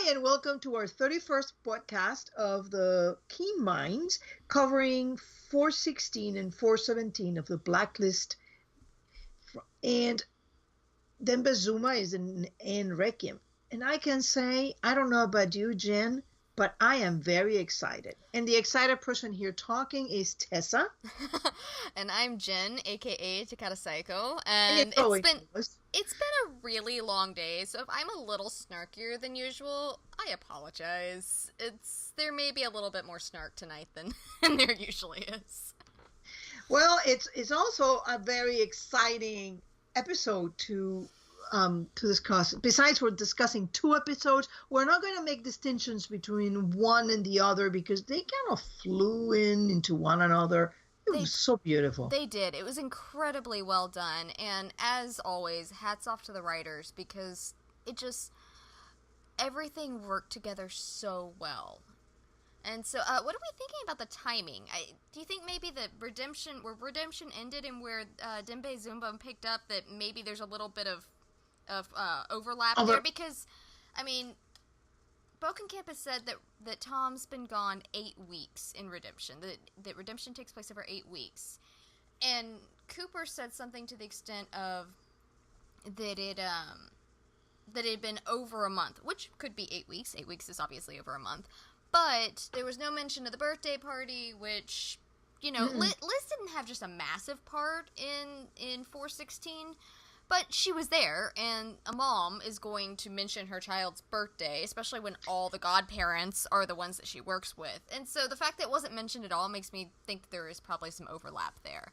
and welcome to our 31st podcast of the Keen Minds, covering 416 and 417 of the Blacklist. And Dembe Zuma is in Requiem. And I can say, I don't know about you, Jen, but I am very excited. And the excited person here talking is Tessa. And I'm Jen, aka Takata Psycho, And and it's always it's been a really long day, so if I'm a little snarkier than usual, I apologize. There may be a little bit more snark tonight than there usually is. Well, it's also a very exciting episode to discuss. Besides, we're discussing two episodes. We're not going to make distinctions between one and the other because they kind of flew into one another. It was so beautiful. They did. It was incredibly well done, and as always, hats off to the writers because everything worked together so well. And so, what are we thinking about the timing? Do you think maybe where redemption ended and where Dembe Zuma picked up, that maybe there's a little bit of overlap there? Because, I mean, Bokenkamp has said that Tom's been gone 8 weeks in Redemption. That Redemption takes place over 8 weeks. And Cooper said something to the extent of that it had been over a month, which could be 8 weeks. 8 weeks is obviously over a month. But there was no mention of the birthday party, which, Liz didn't have just a massive part in 416, but she was there, and a mom is going to mention her child's birthday, especially when all the godparents are the ones that she works with. And so the fact that it wasn't mentioned at all makes me think there is probably some overlap there.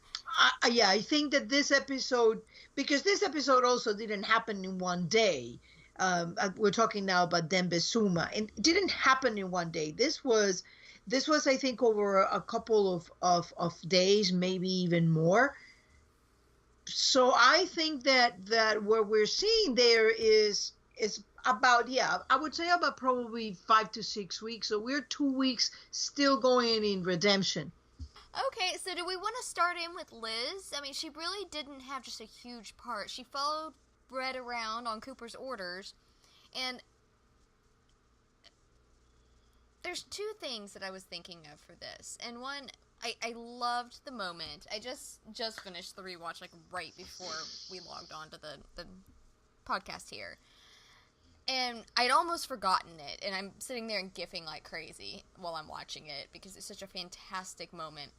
Yeah, I think that this episode, because this episode also didn't happen in one day. We're talking now about Dembe Zuma, and it didn't happen in one day. This was I think over a couple of days, maybe even more. So I think that what we're seeing there is about, I would say about probably 5 to 6 weeks. So we're 2 weeks still going in Redemption. Okay, so do we want to start in with Liz? I mean, she really didn't have just a huge part. She followed Red around on Cooper's orders, and there's two things that I was thinking of for this. And one, I loved the moment. I just finished the rewatch like right before we logged on to the podcast here. And I'd almost forgotten it, and I'm sitting there and gifing like crazy while I'm watching it because it's such a fantastic moment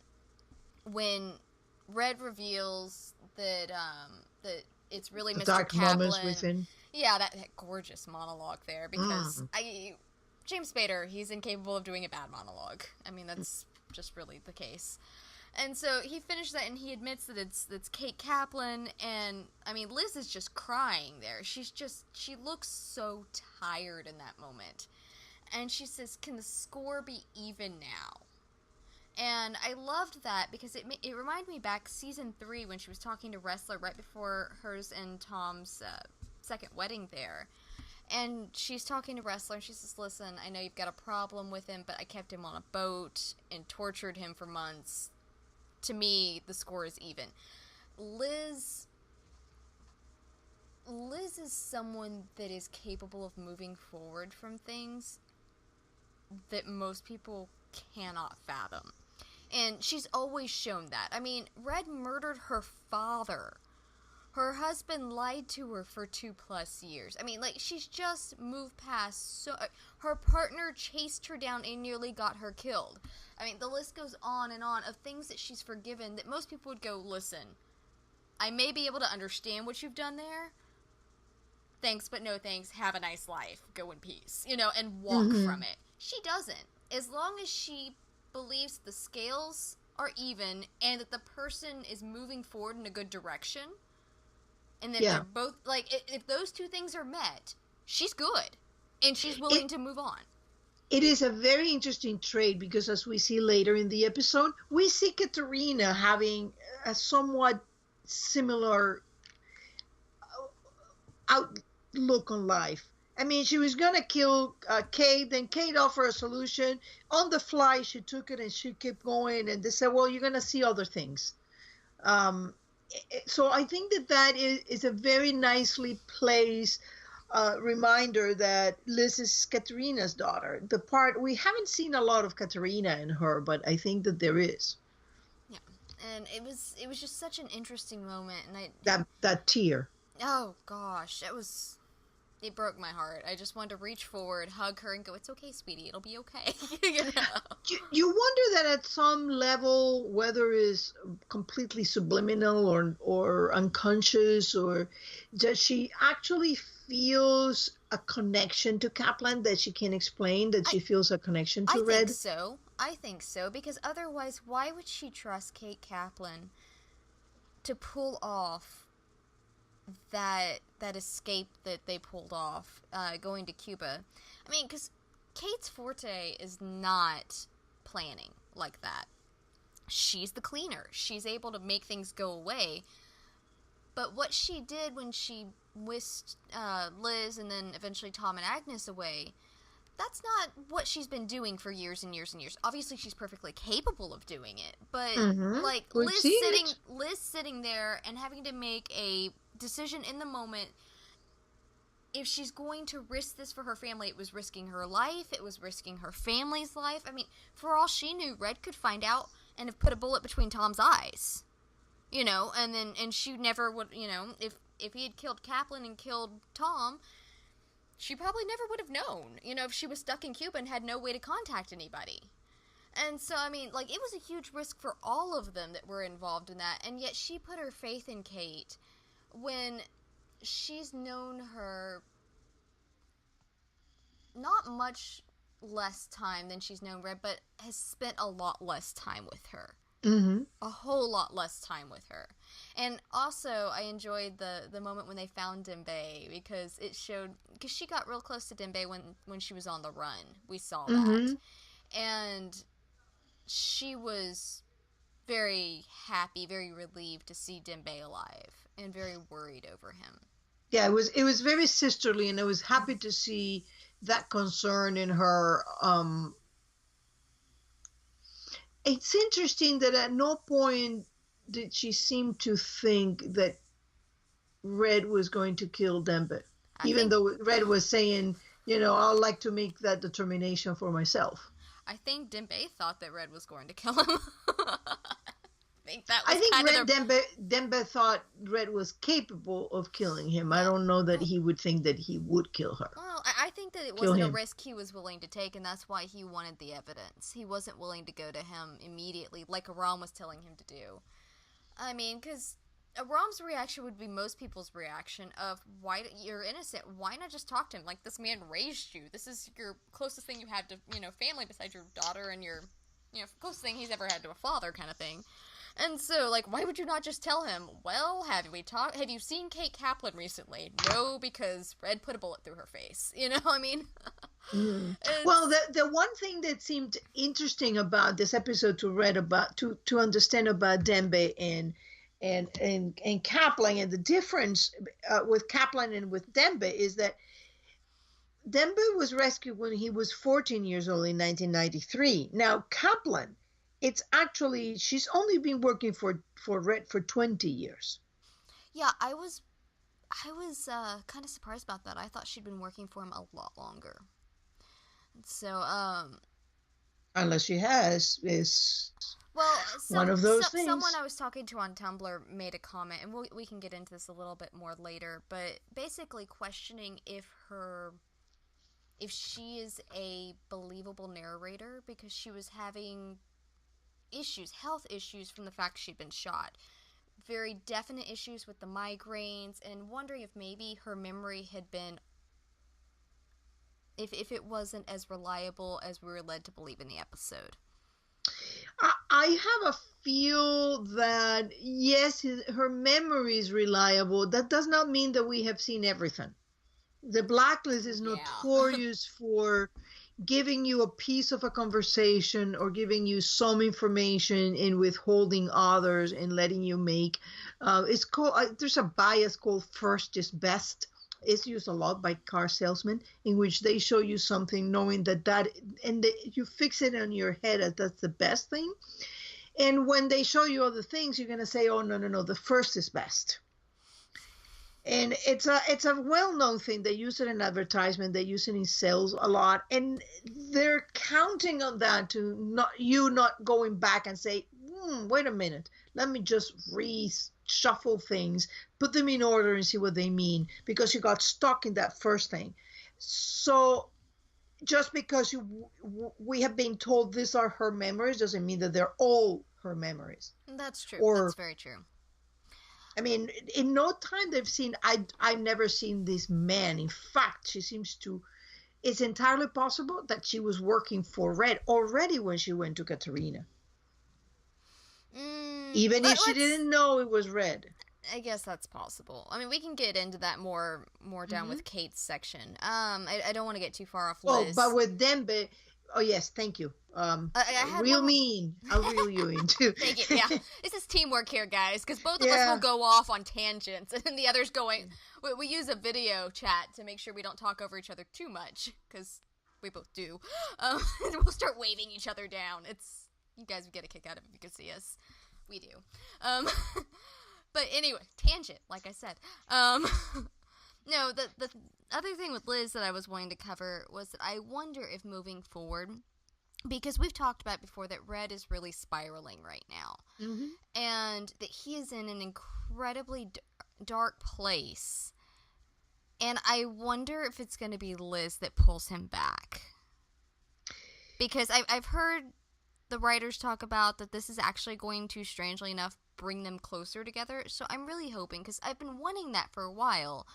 when Red reveals that it's really the Mr. dark Kaplan. Moments within. Yeah, that gorgeous monologue there, because James Spader, he's incapable of doing a bad monologue. I mean, that's just really the case. And so he finished that, and he admits that it's Kate Kaplan, and I mean, Liz is just crying there. She looks so tired in that moment. And she says, "Can the score be even now?" And I loved that because it reminded me back season 3 when she was talking to Wrestler right before hers and Tom's second wedding there. And she's talking to Wrestler and she says, "Listen, I know you've got a problem with him, but I kept him on a boat and tortured him for months. To me, the score is even." Liz is someone that is capable of moving forward from things that most people cannot fathom. And she's always shown that. I mean, Red murdered her father. Her husband lied to her for 2+ years. I mean, like, she's just moved past so... Her partner chased her down and nearly got her killed. I mean, the list goes on and on of things that she's forgiven that most people would go, "Listen, I may be able to understand what you've done there. Thanks, but no thanks. Have a nice life. Go in peace." And walk from it. She doesn't. As long as she believes the scales are even and that the person is moving forward in a good direction, and that they're both, like, if those two things are met, she's good. And she's willing to move on. It is a very interesting trait because, as we see later in the episode, we see Katerina having a somewhat similar outlook on life. I mean, she was going to kill Kate, then Kate offered a solution. On the fly, she took it and she kept going. And they said, "Well, you're going to see other things." So I think that is a very nicely placed reminder that Liz is Katerina's daughter. The part we haven't seen a lot of Katerina in her, but I think that there is. Yeah, and it was just such an interesting moment, and That tear. oh gosh, it broke my heart. I just wanted to reach forward, hug her, and go, "It's okay, sweetie. It'll be okay." you know? You wonder that at some level, whether it's completely subliminal or unconscious, or does she actually feels a connection to Kaplan that she can explain, that she feels a connection to Red? I think so, because otherwise, why would she trust Kate Kaplan to pull off that escape that they pulled off, going to Cuba? I mean, because Kate's forte is not planning like that. She's the cleaner. She's able to make things go away. But what she did when she whisked Liz and then eventually Tom and Agnes away, that's not what she's been doing for years and years and years. Obviously, she's perfectly capable of doing it, but like Liz sitting there and having to make a decision in the moment. If she's going to risk this for her family, it was risking her life, it was risking her family's life. I mean, for all she knew, Red could find out and have put a bullet between Tom's eyes. You know, and she never would, you know, if he had killed Kaplan and killed Tom, she probably never would have known, you know, if she was stuck in Cuba and had no way to contact anybody. And so, I mean, like, it was a huge risk for all of them that were involved in that, and yet she put her faith in Kate when she's known her not much less time than she's known Red, but has spent a lot less time with her. Mm-hmm. A whole lot less time with her. And also, I enjoyed the moment when they found Dembe, because it showed, because she got real close to Dembe when she was on the run. We saw that. And she was very happy, very relieved to see Dembe alive, and very worried over him. Yeah, it was very sisterly, and I was happy to see that concern in her. It's interesting that at no point did she seem to think that Red was going to kill Dembe, even though Red was saying, you know, I'd like to make that determination for myself. I think Dembe thought that Red was going to kill him. I think Dembe thought Red was capable of killing him. I don't know that he would think that he would kill her. Well, I think that it wasn't a risk he was willing to take, and that's why he wanted the evidence. He wasn't willing to go to him immediately, like Aram was telling him to do. I mean, because Aram's reaction would be most people's reaction of, why, you're innocent, why not just talk to him? Like, this man raised you. This is your closest thing you had to, you know, family besides your daughter and your, you know, closest thing he's ever had to a father kind of thing. And so, like, why would you not just tell him, well, have you seen Kate Kaplan recently? No, because Red put a bullet through her face. You know, I mean? Well, the one thing that seemed interesting about this episode to read about, to understand about Dembe and Kaplan, and the difference with Kaplan and with Dembe is that Dembe was rescued when he was 14 years old in 1993. Now, Kaplan, it's actually, she's only been working for Red for 20 years. Yeah, I was kind of surprised about that. I thought she'd been working for him a lot longer. So, unless she has, is one of those things. Someone I was talking to on Tumblr made a comment, and we can get into this a little bit more later, but basically questioning if she is a believable narrator, because she was having health issues from the fact she'd been shot. Very definite issues with the migraines, and wondering if maybe her memory had been, if it wasn't as reliable as we were led to believe in the episode. I have a feel that, yes, her memory is reliable. That does not mean that we have seen everything. The Blacklist is notorious for giving you a piece of a conversation or giving you some information and withholding others and letting you make. It's called. There's a bias called first is best. It's used a lot by car salesmen, in which they show you something knowing that you fix it in your head as that's the best thing. And when they show you other things, you're going to say, oh, no, the first is best. And it's a well-known thing. They use it in advertisement. They use it in sales a lot, and they're counting on that to not going back and say, wait a minute, let me just reshuffle things, put them in order, and see what they mean, because you got stuck in that first thing. So just because we have been told these are her memories doesn't mean that they're all her memories. That's true. Or, that's very true. I mean, in no time they've seen, I've never seen this man. In fact, she seems to, it's entirely possible that she was working for Red already when she went to Katerina. Even if she didn't know it was Red. I guess that's possible. I mean, we can get into that more down with Kate's section. I don't want to get too far off Liz. Oh, but with Dembe, oh yes, thank you. Reel me in. I'll reel you in too. Thank you. Yeah, this is teamwork here, guys, because both of us will go off on tangents, and the other's going. We use a video chat to make sure we don't talk over each other too much, because we both do. We'll start waving each other down. You guys would get a kick out of it if you could see us. We do. But anyway, tangent, like I said. No, the other thing with Liz that I was wanting to cover was that I wonder if moving forward, because we've talked about before that Red is really spiraling right now, and that he is in an incredibly dark place, and I wonder if it's going to be Liz that pulls him back. Because I've heard the writers talk about that this is actually going to, strangely enough, bring them closer together. So I'm really hoping, because I've been wanting that for a while,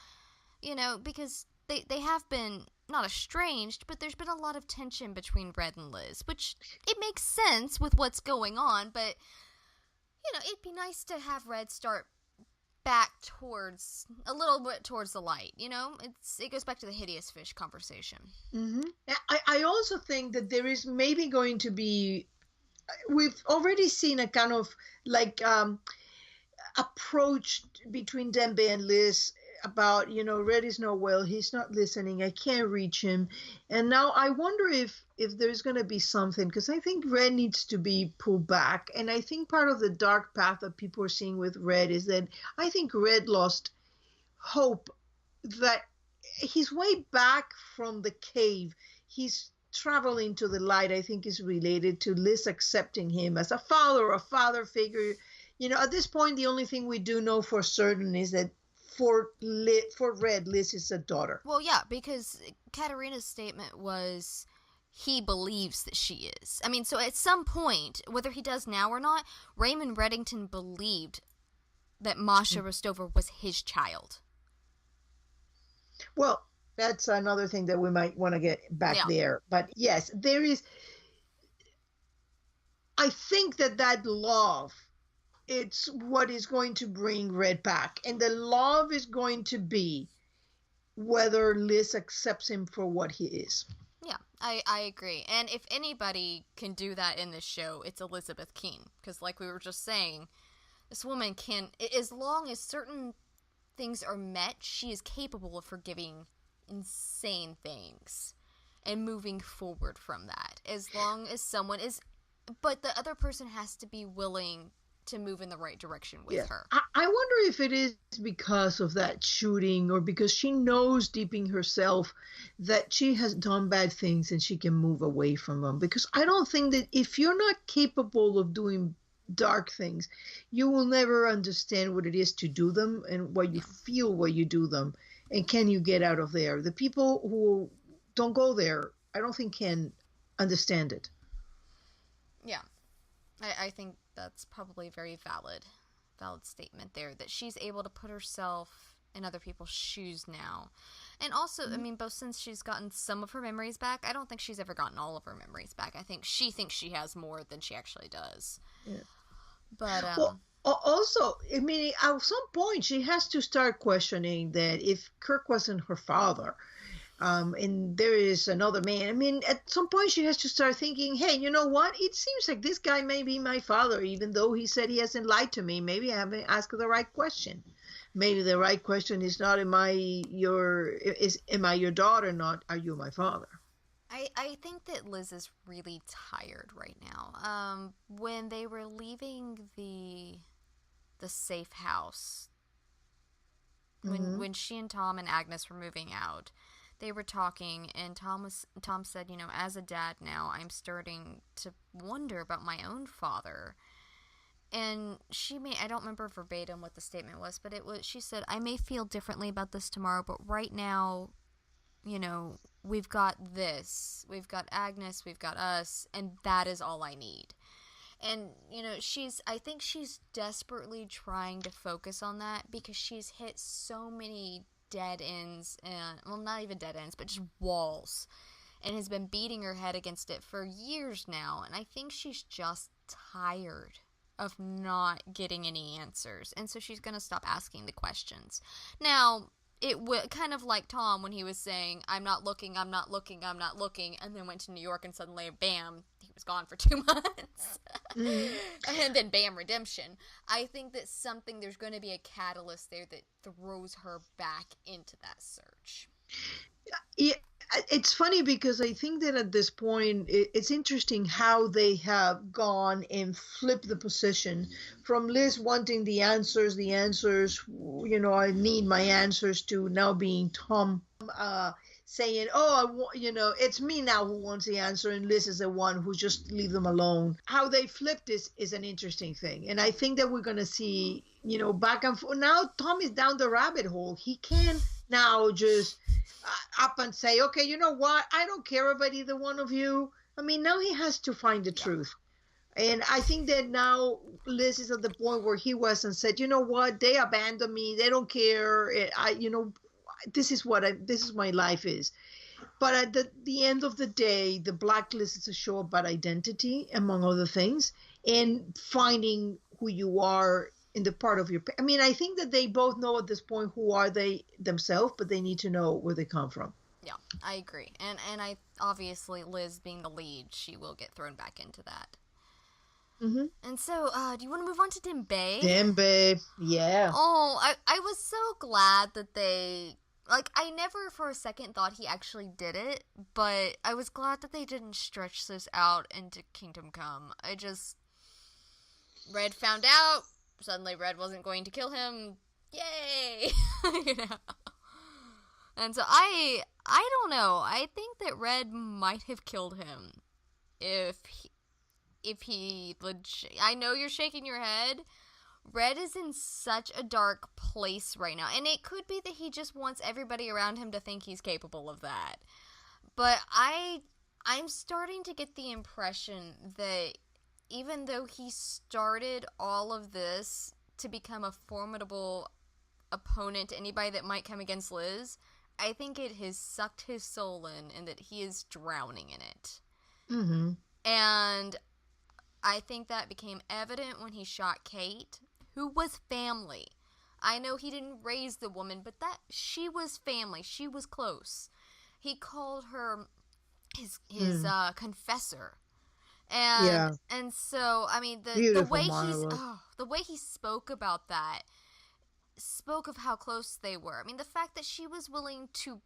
because they have been not estranged, but there's been a lot of tension between Red and Liz, which it makes sense with what's going on, but it'd be nice to have Red start back towards a little bit towards the light. It goes back to the hideous fish conversation. I also think that there is maybe going to be, we've already seen a kind of like approach between Dembe and Liz about, Red is not well, he's not listening, I can't reach him. And now I wonder if there's going to be something, because I think Red needs to be pulled back. And I think part of the dark path that people are seeing with Red is that I think Red lost hope that his way back from the cave, he's traveling to the light, I think is related to Liz accepting him as a father figure. At this point, the only thing we do know for certain is that for Red, Liz is a daughter. Well, yeah, because Katerina's statement was he believes that she is. I mean, so at some point, whether he does now or not, Raymond Reddington believed that Masha Rostova was his child. Well, that's another thing that we might want to get back there. But yes, there is, I think that love, it's what is going to bring Red back. And the love is going to be whether Liz accepts him for what he is. Yeah, I agree. And if anybody can do that in this show, it's Elizabeth Keene. Because like we were just saying, this woman can, as long as certain things are met, she is capable of forgiving insane things and moving forward from that. As long as someone is, but the other person has to be willing to move in the right direction with her. I wonder if it is because of that shooting, or because she knows deep in herself that she has done bad things and she can move away from them. Because I don't think that if you're not capable of doing dark things, you will never understand what it is to do them and what you feel when you do them. And can you get out of there? The people who don't go there, I don't think can understand it. Yeah. I think that's probably a very valid statement there, that she's able to put herself in other people's shoes now. And also, I mean, both since she's gotten some of her memories back, I don't think she's ever gotten all of her memories back. I think she thinks she has more than she actually does. Yeah. But, well, also, I mean, at some point she has to start questioning that if Kirk wasn't her father, and there is another man. I mean, at some point she has to start thinking, hey, you know what? It seems like this guy may be my father, even though he said he hasn't lied to me. Maybe I haven't asked the right question. Maybe the right question is not, am I your daughter, not, are you my father? I think that Liz is really tired right now. When they were leaving the safe house, when she and Tom and Agnes were moving out, they were talking, and Tom said, you know, as a dad now, I'm starting to wonder about my own father. And I don't remember verbatim what the statement was, but she said, I may feel differently about this tomorrow, but right now, you know, we've got this. We've got Agnes, we've got us, and that is all I need. And, you know, I think she's desperately trying to focus on that because she's hit so many dead ends, well, not even dead ends, but just walls, and has been beating her head against it for years now. And I think she's just tired of not getting any answers, and so she's going to stop asking the questions. Now, it kind of like Tom when he was saying, I'm not looking, I'm not looking, I'm not looking, and then went to New York and suddenly, bam, he was gone for 2 months. And then bam, redemption. I think that there's going to be a catalyst there that throws her back into that search. Yeah, it's funny because I think that at this point, it's interesting how they have gone and flipped the position from Liz wanting the answers, you know, I need my answers, to now being Tom saying, oh, you know, it's me now who wants the answer, and Liz is the one who just leave them alone. How they flipped this is an interesting thing. And I think that we're going to see, you know, back and forth. Now Tom is down the rabbit hole. He can now just up and say, okay, you know what? I don't care about either one of you. I mean, now he has to find the truth. And I think that now Liz is at the point where he was and said, you know what? They abandoned me. They don't care. You know, this is my life is. But at the end of the day, the Blacklist is a show about identity, among other things, and finding who you are in the part of I mean, I think that they both know at this point who are they themselves, but they need to know where they come from. Yeah, I agree. And I obviously, Liz being the lead, she will get thrown back into that. Mm-hmm. And so, do you want to move on to Dembe? Dembe, yeah. Oh, I was so glad that they... Like, I never for a second thought he actually did it, but I was glad that they didn't stretch this out into Kingdom Come. Red found out. Suddenly Red wasn't going to kill him. Yay! You know? And so I don't know. I think that Red might have killed him if he I know you're shaking your head. Red is in such a dark place right now. And it could be that he just wants everybody around him to think he's capable of that. But I'm starting to get the impression that even though he started all of this to become a formidable opponent to anybody that might come against Liz, I think it has sucked his soul in and that he is drowning in it. Mm-hmm. And I think that became evident when he shot Kate, who was family. I know he didn't raise the woman, but she was family. She was close. He called her his confessor. And so, I mean, the way he spoke about that, spoke of how close they were. I mean, the fact that she was willing to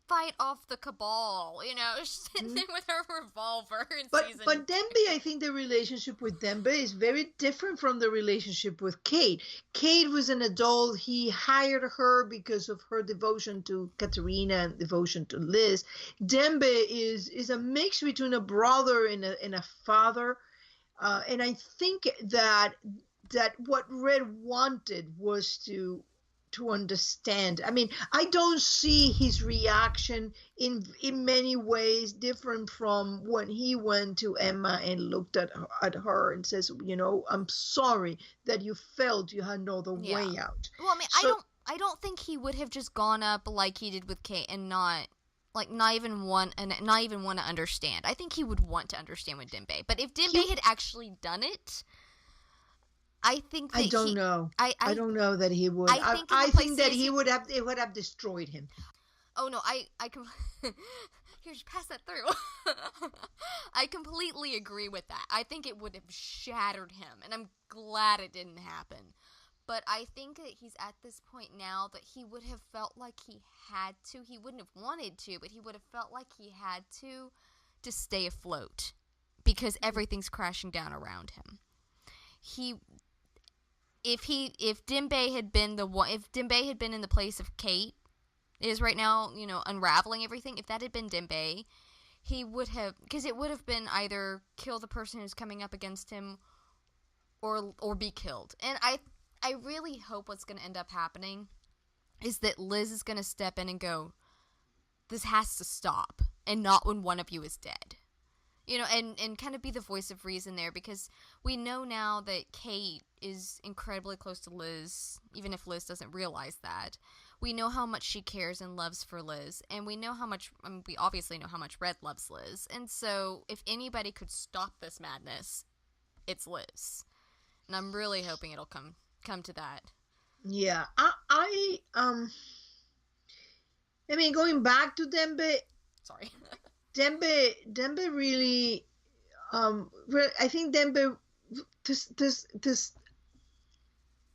fight off the cabal, you know, sitting there with her revolver in season. But Dembe, I think the relationship with Dembe is very different from the relationship with Kate. Kate was an adult. He hired her because of her devotion to Katerina and devotion to Liz. Dembe is a mix between a brother and a father. And I think that what Red wanted was to understand. I mean, I don't see his reaction in many ways different from when he went to Emma and looked at her and says, you know, I'm sorry that you felt you had no other way out. Well, I mean, I don't think he would have just gone up like he did with Kate and not even want to understand. I think he would want to understand with Dembe. But if Dembe had actually done it, I think that I don't know. I don't know that he would. I think that it would have destroyed him. Oh no, I can here, just pass that through. I completely agree with that. I think it would have shattered him, and I'm glad it didn't happen. But I think that he's at this point now that he would have felt like he had to. He wouldn't have wanted to, but he would have felt like he had to stay afloat because everything's crashing down around him. if Dembe had been if Dembe had been in the place of Kate is right now, unraveling everything, if that had been Dembe, he would have, because it would have been either kill the person who's coming up against him or be killed. And I really hope what's going to end up happening is that Liz is going to step in and go, this has to stop, and not when one of you is dead. And kind of be the voice of reason there, because we know now that Kate is incredibly close to Liz, even if Liz doesn't realize that. We know how much she cares and loves for Liz, and we know how much, we obviously know how much Red loves Liz, and so if anybody could stop this madness, it's Liz. And I'm really hoping it'll come to that. Yeah, I mean, going back to Dembe. Sorry. Dembe really, I think Dembe,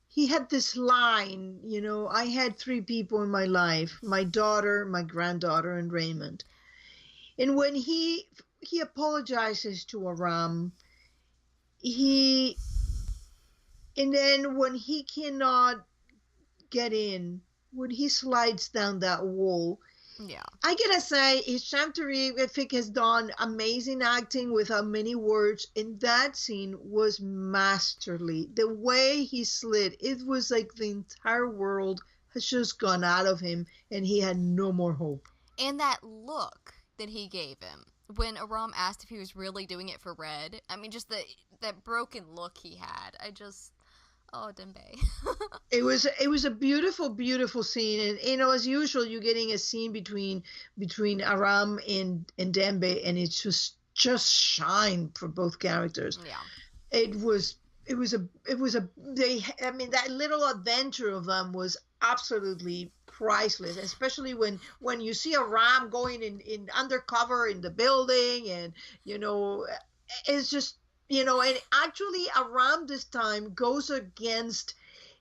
he had this line, I had 3 people in my life, my daughter, my granddaughter, and Raymond. And when he apologizes to Aram, and then when he cannot get in, when he slides down that wall, yeah, I gotta say, Hisham Tariq, I think, has done amazing acting without many words, and that scene was masterly. The way he slid, it was like the entire world has just gone out of him, and he had no more hope. And that look that he gave him when Aram asked if he was really doing it for Red, I mean, just that broken look he had, oh, Dembe. It was a beautiful, beautiful scene, and as usual, you're getting a scene between Aram and Dembe, and it's just shine for both characters. Yeah, that little adventure of them was absolutely priceless, especially when you see Aram going in undercover in the building, and it's just. And actually Aram this time goes against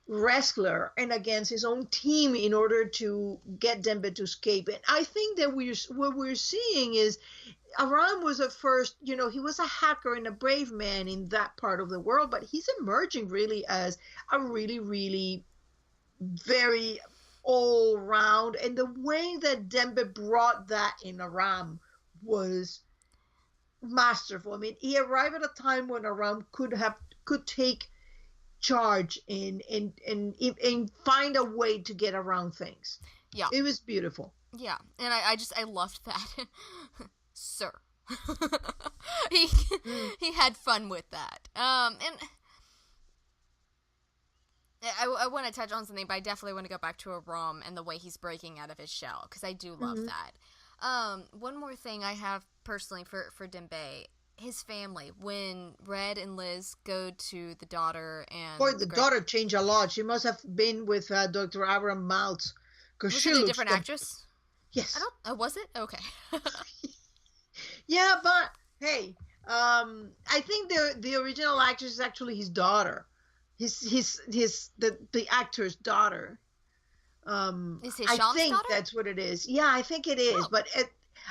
Wrestler and against his own team in order to get Dembe to escape. And I think that what we're seeing is Aram was at first, he was a hacker and a brave man in that part of the world, but he's emerging really as a really, really very all round. And the way that Dembe brought that in Aram was masterful. I mean, he arrived at a time when Aram could take charge and find a way to get around things. Yeah, it was beautiful. Yeah, and I loved that, sir. he had fun with that. And I want to touch on something, but I definitely want to go back to Aram and the way he's breaking out of his shell, because I do love that. One more thing I have personally for Dembe, his family, when Red and Liz go to the daughter and... Boy, the daughter changed a lot. She must have been with Dr. Abraham Maltz. Was she a different actress? Yes. Was it? Okay. Yeah, but hey, I think the original actress is actually his daughter. The actor's daughter. Is it I Sean's think daughter? that's what it is. Yeah, I think it is. Oh. But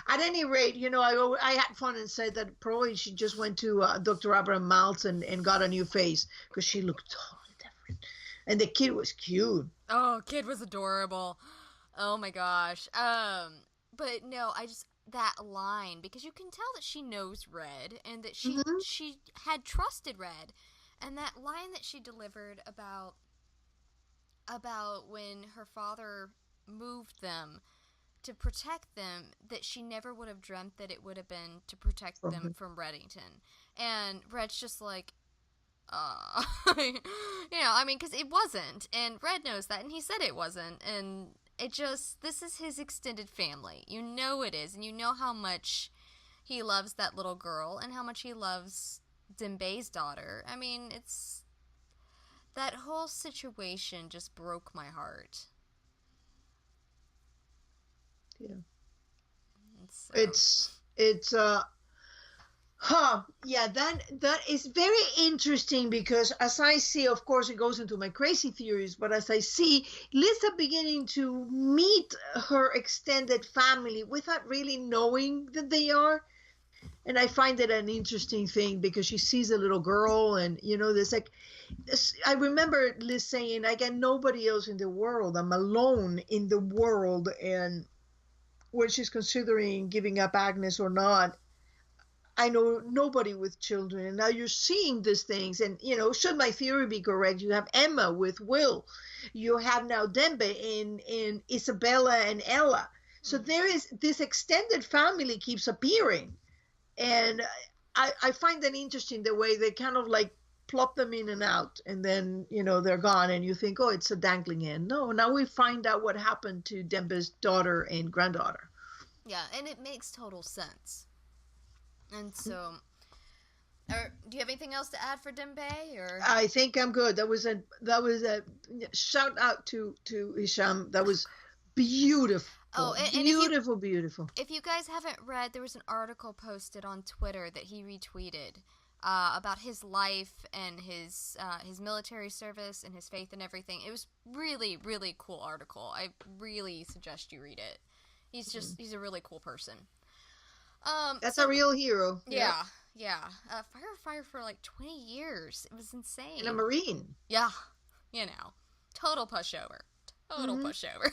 at any rate, I had fun and said that probably she just went to Dr. Abraham Maltz and got a new face, because she looked totally different. And the kid was cute. Oh, kid was adorable. Oh my gosh. But no, that line, because you can tell that she knows Red and that she had trusted Red, and that line that she delivered about when her father moved them to protect them, that she never would have dreamt that it would have been to protect them from Reddington. And Red's just like, because it wasn't, and Red knows that, and he said it wasn't, and this is his extended family. You know it is, and you know how much he loves that little girl, and how much he loves Dembe's daughter. I mean, that whole situation just broke my heart. Yeah. That is very interesting, because as I see, of course it goes into my crazy theories, but as I see Lisa beginning to meet her extended family without really knowing that they are, And I find it an interesting thing because she sees a little girl, and there's like, I remember Liz saying, I got nobody else in the world. I'm alone in the world. And when she's considering giving up Agnes or not, I know nobody with children. And now you're seeing these things. And, should my theory be correct, you have Emma with Will. You have now Dembe in Isabella and Ella. So there is this extended family keeps appearing. And I find that interesting, the way they kind of like plop them in and out, and then they're gone, and you think, oh, it's a dangling end. No, now we find out what happened to Dembe's daughter and granddaughter. Yeah, and it makes total sense. And so, do you have anything else to add for Dembe? Or I think I'm good. That was a shout out to Hisham. That was beautiful. Oh, and beautiful. If you guys haven't read, there was an article posted on Twitter that he retweeted about his life and his military service and his faith and everything. It was really, really cool article. I really suggest you read it. He's a really cool person. That's a real hero. Yeah. Firefighter for like 20 years. It was insane. And a Marine. Yeah. Total pushover. Pushover.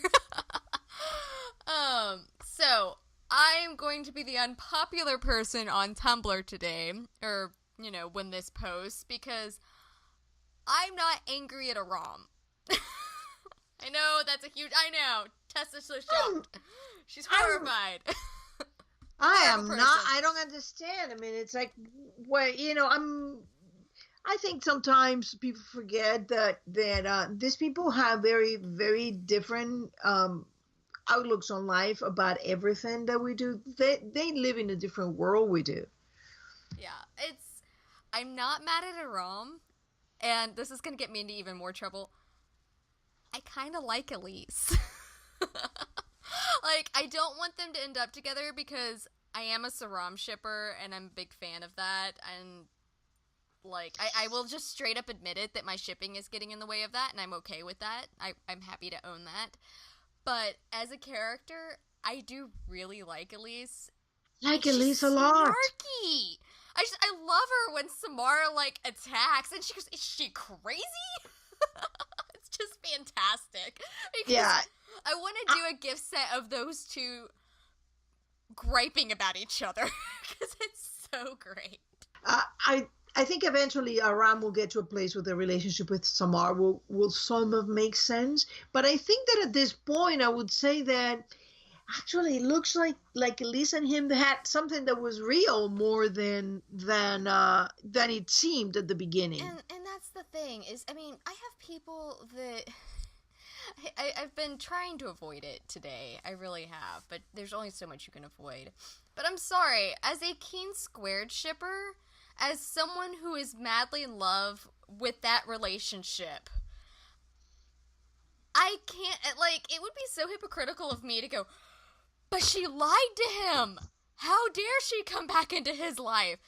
So I'm going to be the unpopular person on Tumblr today, or, when this posts, because I'm not angry at a ROM. I know, I know. Tessa's so shocked. She's horrified. I am not. I don't understand. I mean, it's like, I think sometimes people forget that these people have very, very different outlooks on life about everything that we do. They live in a different world we do. Yeah, I'm not mad at a ROM, and this is going to get me into even more trouble. I kind of like Elise. Like, I don't want them to end up together because I am a Saram shipper, and I'm a big fan of that, and, like, I will just straight up admit it that my shipping is getting in the way of that, and I'm okay with that. I'm happy to own that. But as a character, I do really like Elise. Elise a lot. Snarky. I love her when Samara, like, attacks, and she goes, is she crazy? It's just fantastic. Because yeah. I want to do a gift set of those two griping about each other, because it's so great. I think eventually Aram will get to a place where the relationship with Samar will sort of make sense. But I think that at this point, I would say that actually it looks like Elise and him had something that was real more than it seemed at the beginning. And that's the thing is, I mean, I have people that I've been trying to avoid it today. I really have, but there's only so much you can avoid. But I'm sorry, as a Keen Squared shipper, as someone who is madly in love with that relationship, I can't, like, it would be so hypocritical of me to go, but she lied to him! How dare she come back into his life?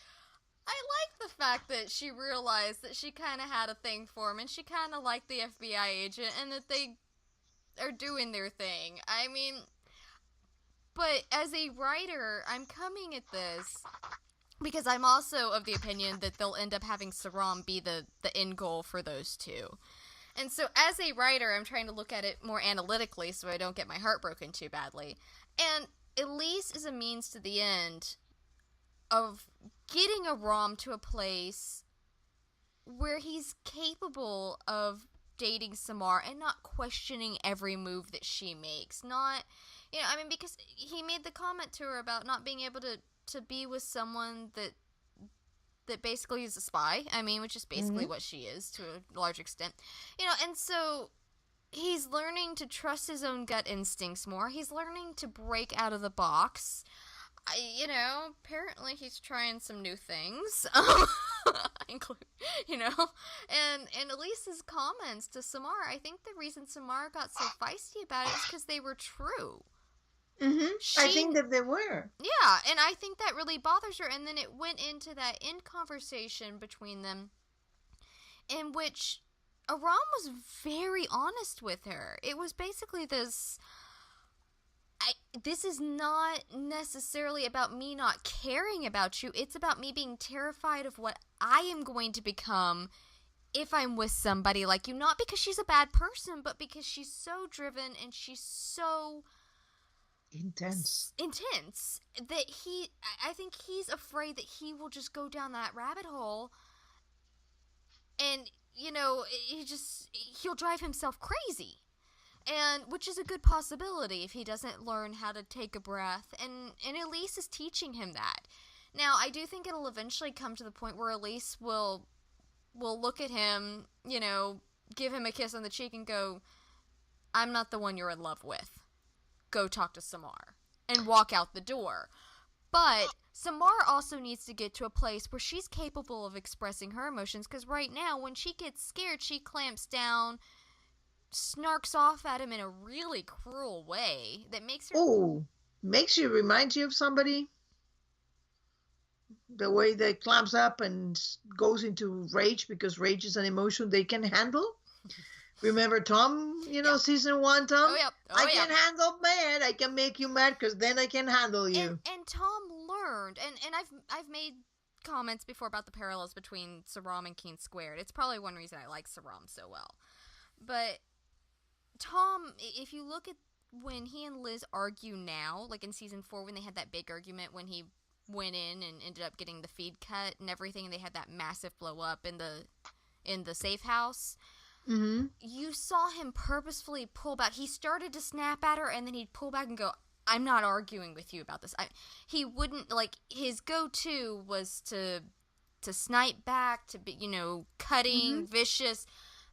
I like the fact that she realized that she kind of had a thing for him, and she kind of liked the FBI agent, and that they are doing their thing. I mean, but as a writer, I'm coming at this because I'm also of the opinion that they'll end up having Saram be the end goal for those two. And so as a writer, I'm trying to look at it more analytically so I don't get my heart broken too badly. And Elise is a means to the end of getting a Rom to a place where he's capable of dating Samar and not questioning every move that she makes. Not, I mean, because he made the comment to her about not being able to be with someone that basically is a spy. I mean, which is basically what she is to a large extent. And so he's learning to trust his own gut instincts more. He's learning to break out of the box. Apparently he's trying some new things. And Elise's comments to Samar, I think the reason Samar got so feisty about it is because they were true. I think that they were. Yeah, and I think that really bothers her. And then it went into that end conversation between them in which Aram was very honest with her. It was basically this, this is not necessarily about me not caring about you. It's about me being terrified of what I am going to become if I'm with somebody like you. Not because she's a bad person, but because she's so driven and she's so intense that I think he's afraid that he will just go down that rabbit hole and, he'll drive himself crazy. And which is a good possibility if he doesn't learn how to take a breath, and Elise is teaching him that. Now, I do think it'll eventually come to the point where Elise will look at him, give him a kiss on the cheek and go, I'm not the one you're in love with. Go talk to Samar. And walk out the door. But Samar also needs to get to a place where she's capable of expressing her emotions, because right now, when she gets scared, she clamps down, snarks off at him in a really cruel way that makes her... Oh, makes you remind you of somebody? The way they clamps up and goes into rage, because rage is an emotion they can handle. Remember Tom, season 1, Tom? Oh, yeah. I can handle mad. I can make you mad because then I can handle you. And Tom learned, and I've made comments before about the parallels between Saram and Keen Squared. It's probably one reason I like Saram so well. But Tom, if you look at when he and Liz argue now, like in season 4 when they had that big argument when he went in and ended up getting the feed cut and everything, and they had that massive blow up in the safe house. Mm-hmm. You saw him purposefully pull back. He started to snap at her, and then he'd pull back and go, I'm not arguing with you about this. He wouldn't, his go-to was to snipe back, to be, cutting, vicious.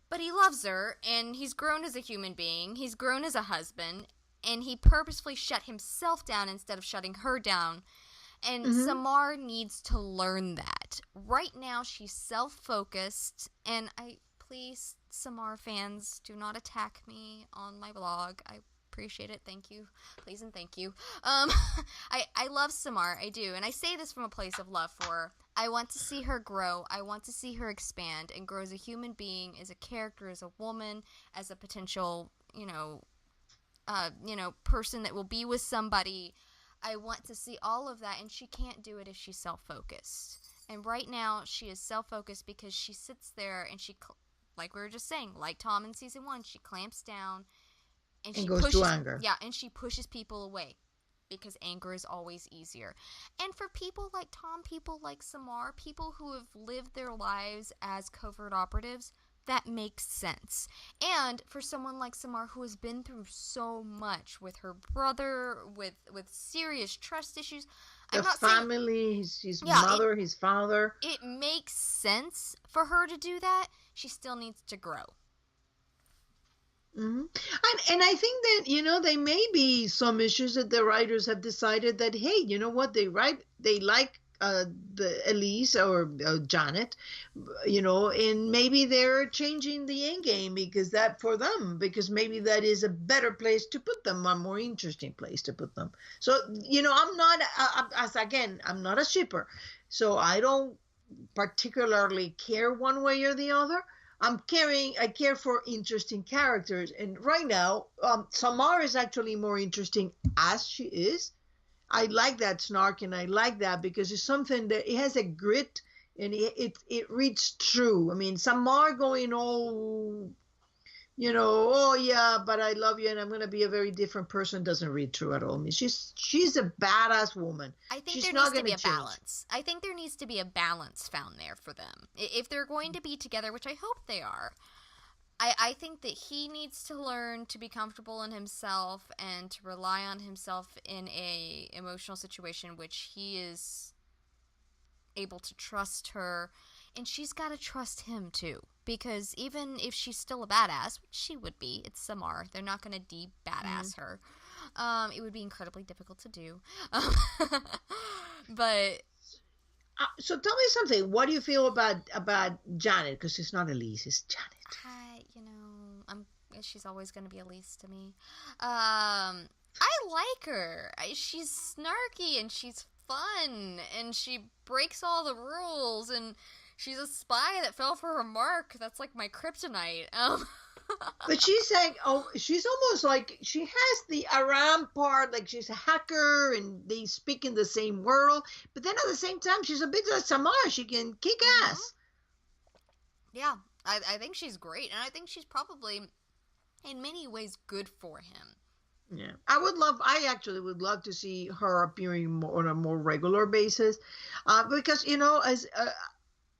But he loves her, and he's grown as a human being. He's grown as a husband, and he purposefully shut himself down instead of shutting her down. And Samar needs to learn that. Right now, she's self-focused, and please, Samar fans, do not attack me on my blog. I appreciate it. Thank you. Please and thank you. I love Samar. I do. And I say this from a place of love for her. I want to see her grow. I want to see her expand and grow as a human being, as a character, as a woman, as a potential, person that will be with somebody. I want to see all of that, and she can't do it if she's self-focused. And right now, she is self-focused because she sits there and she... Like we were just saying, like Tom in season 1, she clamps down and she goes pushes, to anger. Yeah, and she pushes people away because anger is always easier. And for people like Tom, people like Samar, people who have lived their lives as covert operatives, that makes sense. And for someone like Samar who has been through so much with her brother, with serious trust issues, the family, his mother, his father. It makes sense for her to do that. She still needs to grow. Mm-hmm. And I think that, there may be some issues that the writers have decided that, hey, you know what, they like the Elise or Janet, and maybe they're changing the end game because maybe that is a better place to put them, a more interesting place to put them. So, I'm not a shipper, so I don't particularly care one way or the other. I care for interesting characters, and right now, Samar is actually more interesting as she is. I like that snark, and I like that because it's something that it has a grit, and it reads true. I mean, Samar going all, oh yeah, but I love you, and I'm going to be a very different person doesn't read true at all. I mean, she's a badass woman. I think there needs to be a balance. I think there needs to be a balance found there for them. If they're going to be together, which I hope they are, I think that he needs to learn to be comfortable in himself and to rely on himself in a emotional situation which he is able to trust her, and she's got to trust him too, because even if she's still a badass, which she would be, it's Samar, they're not going to de-badass her. It would be incredibly difficult to do. But... so tell me something. What do you feel about Janet? Because it's not Elise, it's Janet. She's always going to be Elise to me. I like her. She's snarky and she's fun and she breaks all the rules and she's a spy that fell for her mark. That's like my kryptonite. But she's like, oh, she's almost like she has the Aram part, like she's a hacker and they speak in the same world. But then at the same time, she's a bit like Samara. She can kick Mm-hmm. ass. Yeah, I think she's great, and I think she's probably, in many ways, good for him. Yeah, I actually would love to see her appearing more, on a more regular basis, because as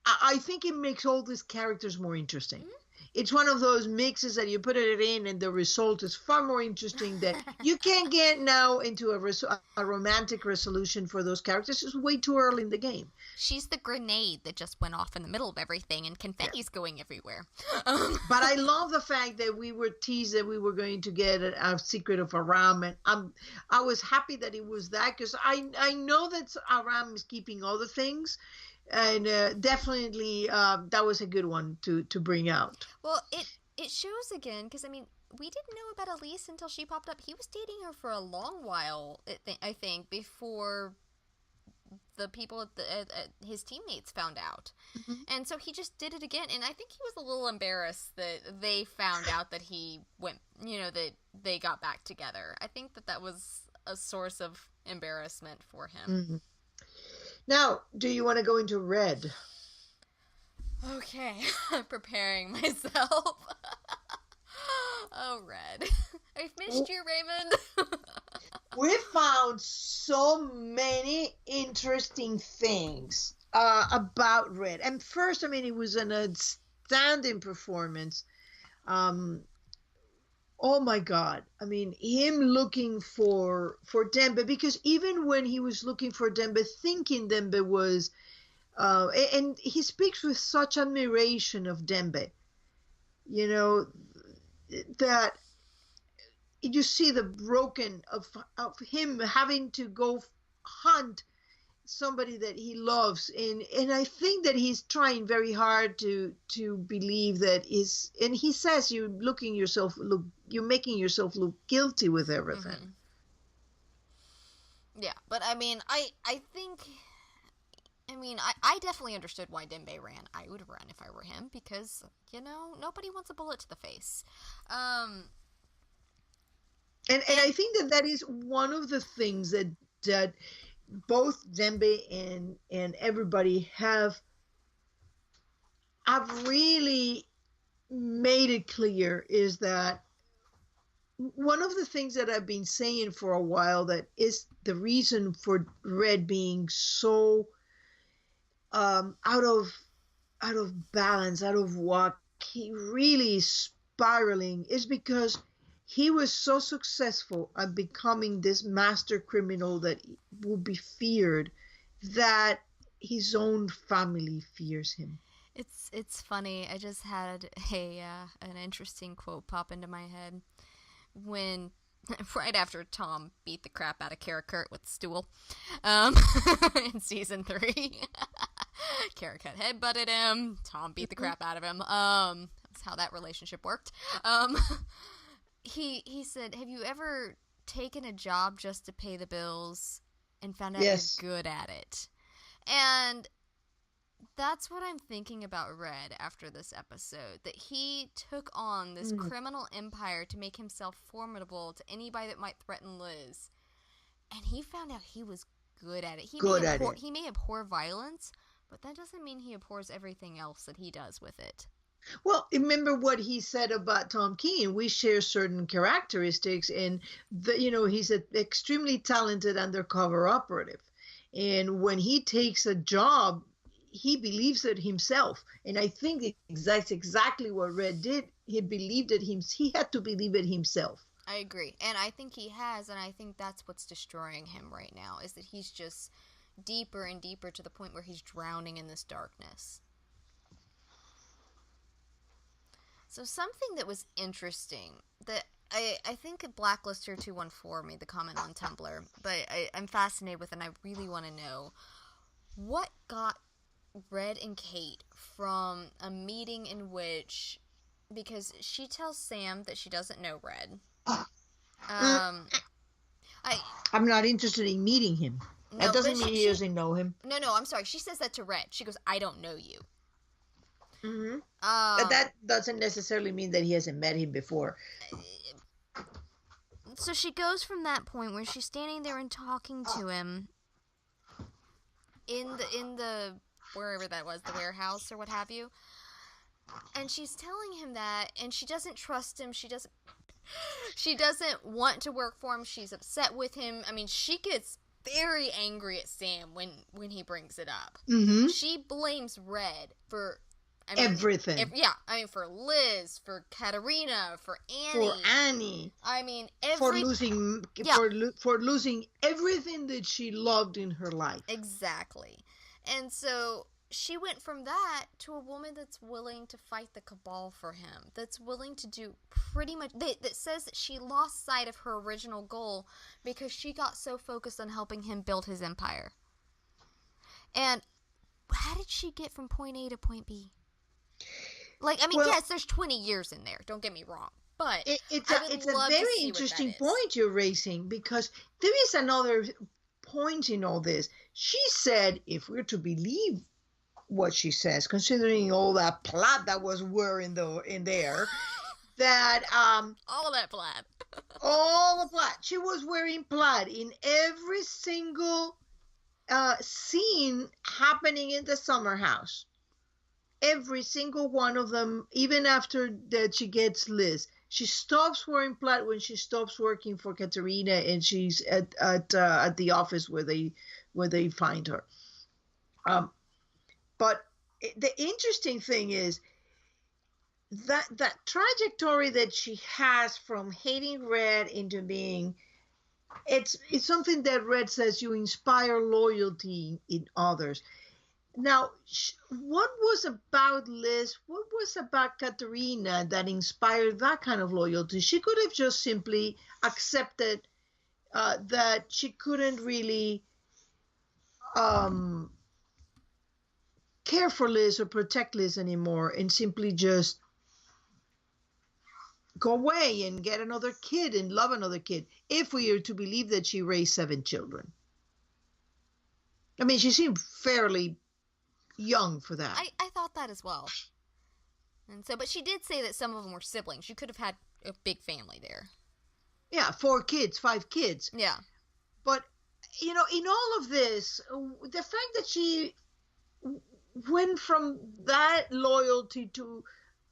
I think it makes all these characters more interesting. Mm-hmm. It's one of those mixes that you put it in, and the result is far more interesting. That you can't get now into a romantic resolution for those characters. It's way too early in the game. She's the grenade that just went off in the middle of everything, and confetti's going everywhere. But I love the fact that we were teased that we were going to get a secret of Aram, and I was happy that it was that, because I know that Aram is keeping other things, and definitely that was a good one to bring out. Well, it shows again, because I mean, we didn't know about Elise until she popped up. He was dating her for a long while, I think, before the people at his teammates found out. Mm-hmm. And so he just did it again, and I think he was a little embarrassed that they found out that he went, that they got back together. I think that was a source of embarrassment for him. Mm-hmm. Now, do you want to go into Red? Okay, I'm preparing myself. Oh, Red. I've missed you, Raymond. We found so many interesting things about Red. And first, I mean, it was an outstanding performance. Oh my God. I mean, him looking for Dembe, because even when he was looking for Dembe, thinking Dembe was, and he speaks with such admiration of Dembe, that you see the broken of him having to go hunt somebody that he loves, and I think that he's trying very hard to believe that is, and he says you're making yourself look guilty with everything. Mm-hmm. Yeah, but I mean, I think, I definitely understood why Dembe ran. I would run if I were him, because nobody wants a bullet to the face. And I think that is one of the things that both Dembe and everybody have really made it clear, is that one of the things that I've been saying for a while, that is the reason for Red being so out of balance, out of whack, he really is spiraling, is because he was so successful at becoming this master criminal that will be feared, that his own family fears him. It's funny. I just had an interesting quote pop into my head when right after Tom beat the crap out of Kara Kurt with the stool in season 3. Kara Kurt headbutted him. Tom beat the crap out of him. That's how that relationship worked. He said, "Have you ever taken a job just to pay the bills and found out you're good at it?" And that's what I'm thinking about Red after this episode, that he took on this criminal empire to make himself formidable to anybody that might threaten Liz. And he found out he was good at it. He may abhor violence, but that doesn't mean he abhors everything else that he does with it. Well, remember what he said about Tom Keen. We share certain characteristics, and he's an extremely talented undercover operative. And when he takes a job, he believes it himself. And I think that's exactly what Red did. He believed it. He had to believe it himself. I agree. And I think he has, and I think that's what's destroying him right now, is that he's just deeper and deeper to the point where he's drowning in this darkness. So something that was interesting, that I think Blacklister 214 made the comment on Tumblr, but I'm fascinated with it, and I really want to know, what got Red and Kate from a meeting in which, because she tells Sam that she doesn't know Red. I'm not interested in meeting him. That doesn't mean he doesn't know him. No, I'm sorry. She says that to Red. She goes, "I don't know you." Mm-hmm. But that doesn't necessarily mean that he hasn't met him before. So she goes from that point where she's standing there and talking to him in the wherever that was, the warehouse or what have you. And she's telling him that, and she doesn't trust him. She doesn't want to work for him. She's upset with him. I mean, she gets very angry at Sam when he brings it up. Mm-hmm. She blames Red for everything. For Liz, for Katerina, for Annie. For Annie. I mean, for losing everything that she loved in her life. Exactly. And so she went from that to a woman that's willing to fight the cabal for him, that's willing to do pretty much, that says that she lost sight of her original goal because she got so focused on helping him build his empire. And how did she get from point A to point B? Like, I mean, yes, there's 20 years in there, don't get me wrong. But it's a very interesting point you're raising, because there is another point in all this. She said, if we're to believe what she says, considering all that plaid that was in there, that all that plaid, all the plaid. She was wearing plaid in every single scene happening in the summer house. Every single one of them, even after that she gets Liz. She stops wearing plaid when she stops working for Katerina, and she's at the office where they find her. But the interesting thing is that trajectory that she has from hating Red into being, it's something that Red says, you inspire loyalty in others. Now, what was about Liz, what was about Katerina that inspired that kind of loyalty? She could have just simply accepted that she couldn't really care for Liz or protect Liz anymore, and simply just go away and get another kid and love another kid, if we are to believe that she raised 7 children. I mean, she seemed fairly young for that. I thought that as well. And so, but she did say that some of them were siblings. She could have had a big family there. Yeah, 4 kids, 5 kids. Yeah. But, in all of this, the fact that she went from that loyalty to,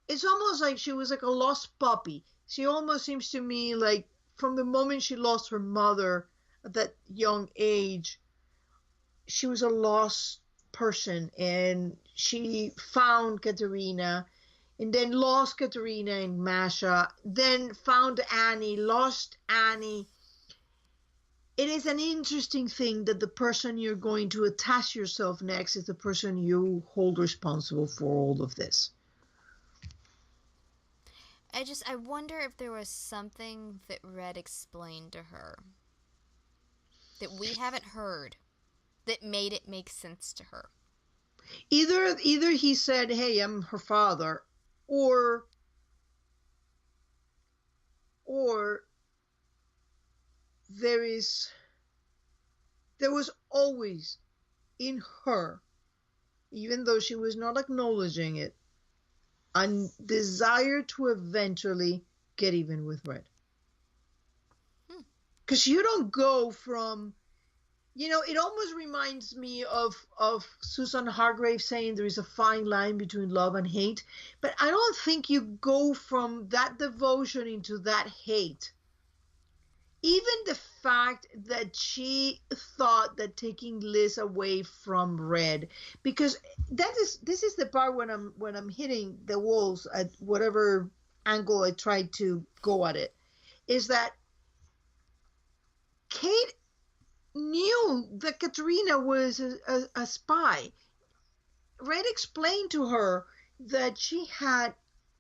it's almost like she was like a lost puppy. She almost seems to me like from the moment she lost her mother at that young age, she was a lost person, and she found Katerina, and then lost Katerina and Masha, then found Annie, lost Annie. It is an interesting thing that the person you're going to attach yourself next is the person you hold responsible for all of this. I wonder if there was something that Red explained to her that we haven't heard that made it make sense to her. Either he said, hey, I'm her father, or there was always in her, even though she was not acknowledging it, a desire to eventually get even with Red. Because you don't go from, it almost reminds me of Susan Hargrave saying there is a fine line between love and hate. But I don't think you go from that devotion into that hate. Even the fact that she thought that taking Liz away from Red, because this is the part when I'm hitting the walls at whatever angle I tried to go at it, is that Kate knew that Katerina was a spy. Red explained to her that she had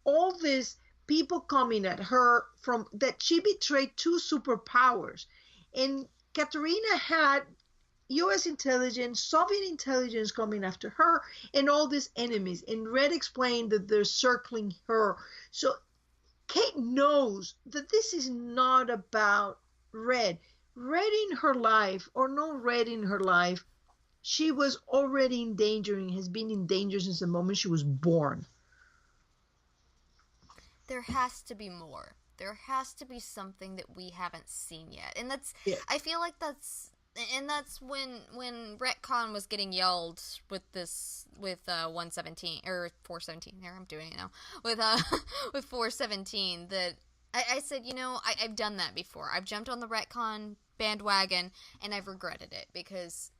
all these people coming at her from that she betrayed 2 superpowers, and Katerina had U.S. intelligence, Soviet intelligence coming after her, and all these enemies. And Red explained that they're circling her. So Kate knows that this is not about Red. Red in her life, or no Red in her life, she was already in danger and has been in danger since the moment she was born. there has to be more. There has to be something that we haven't seen yet. And that's, Yeah. I feel like that's when Retcon was getting yelled with 117, or 417, there, I'm doing it now, with, with 417, that I said, I've done that before. I've jumped on the Retcon bandwagon, and I've regretted it, because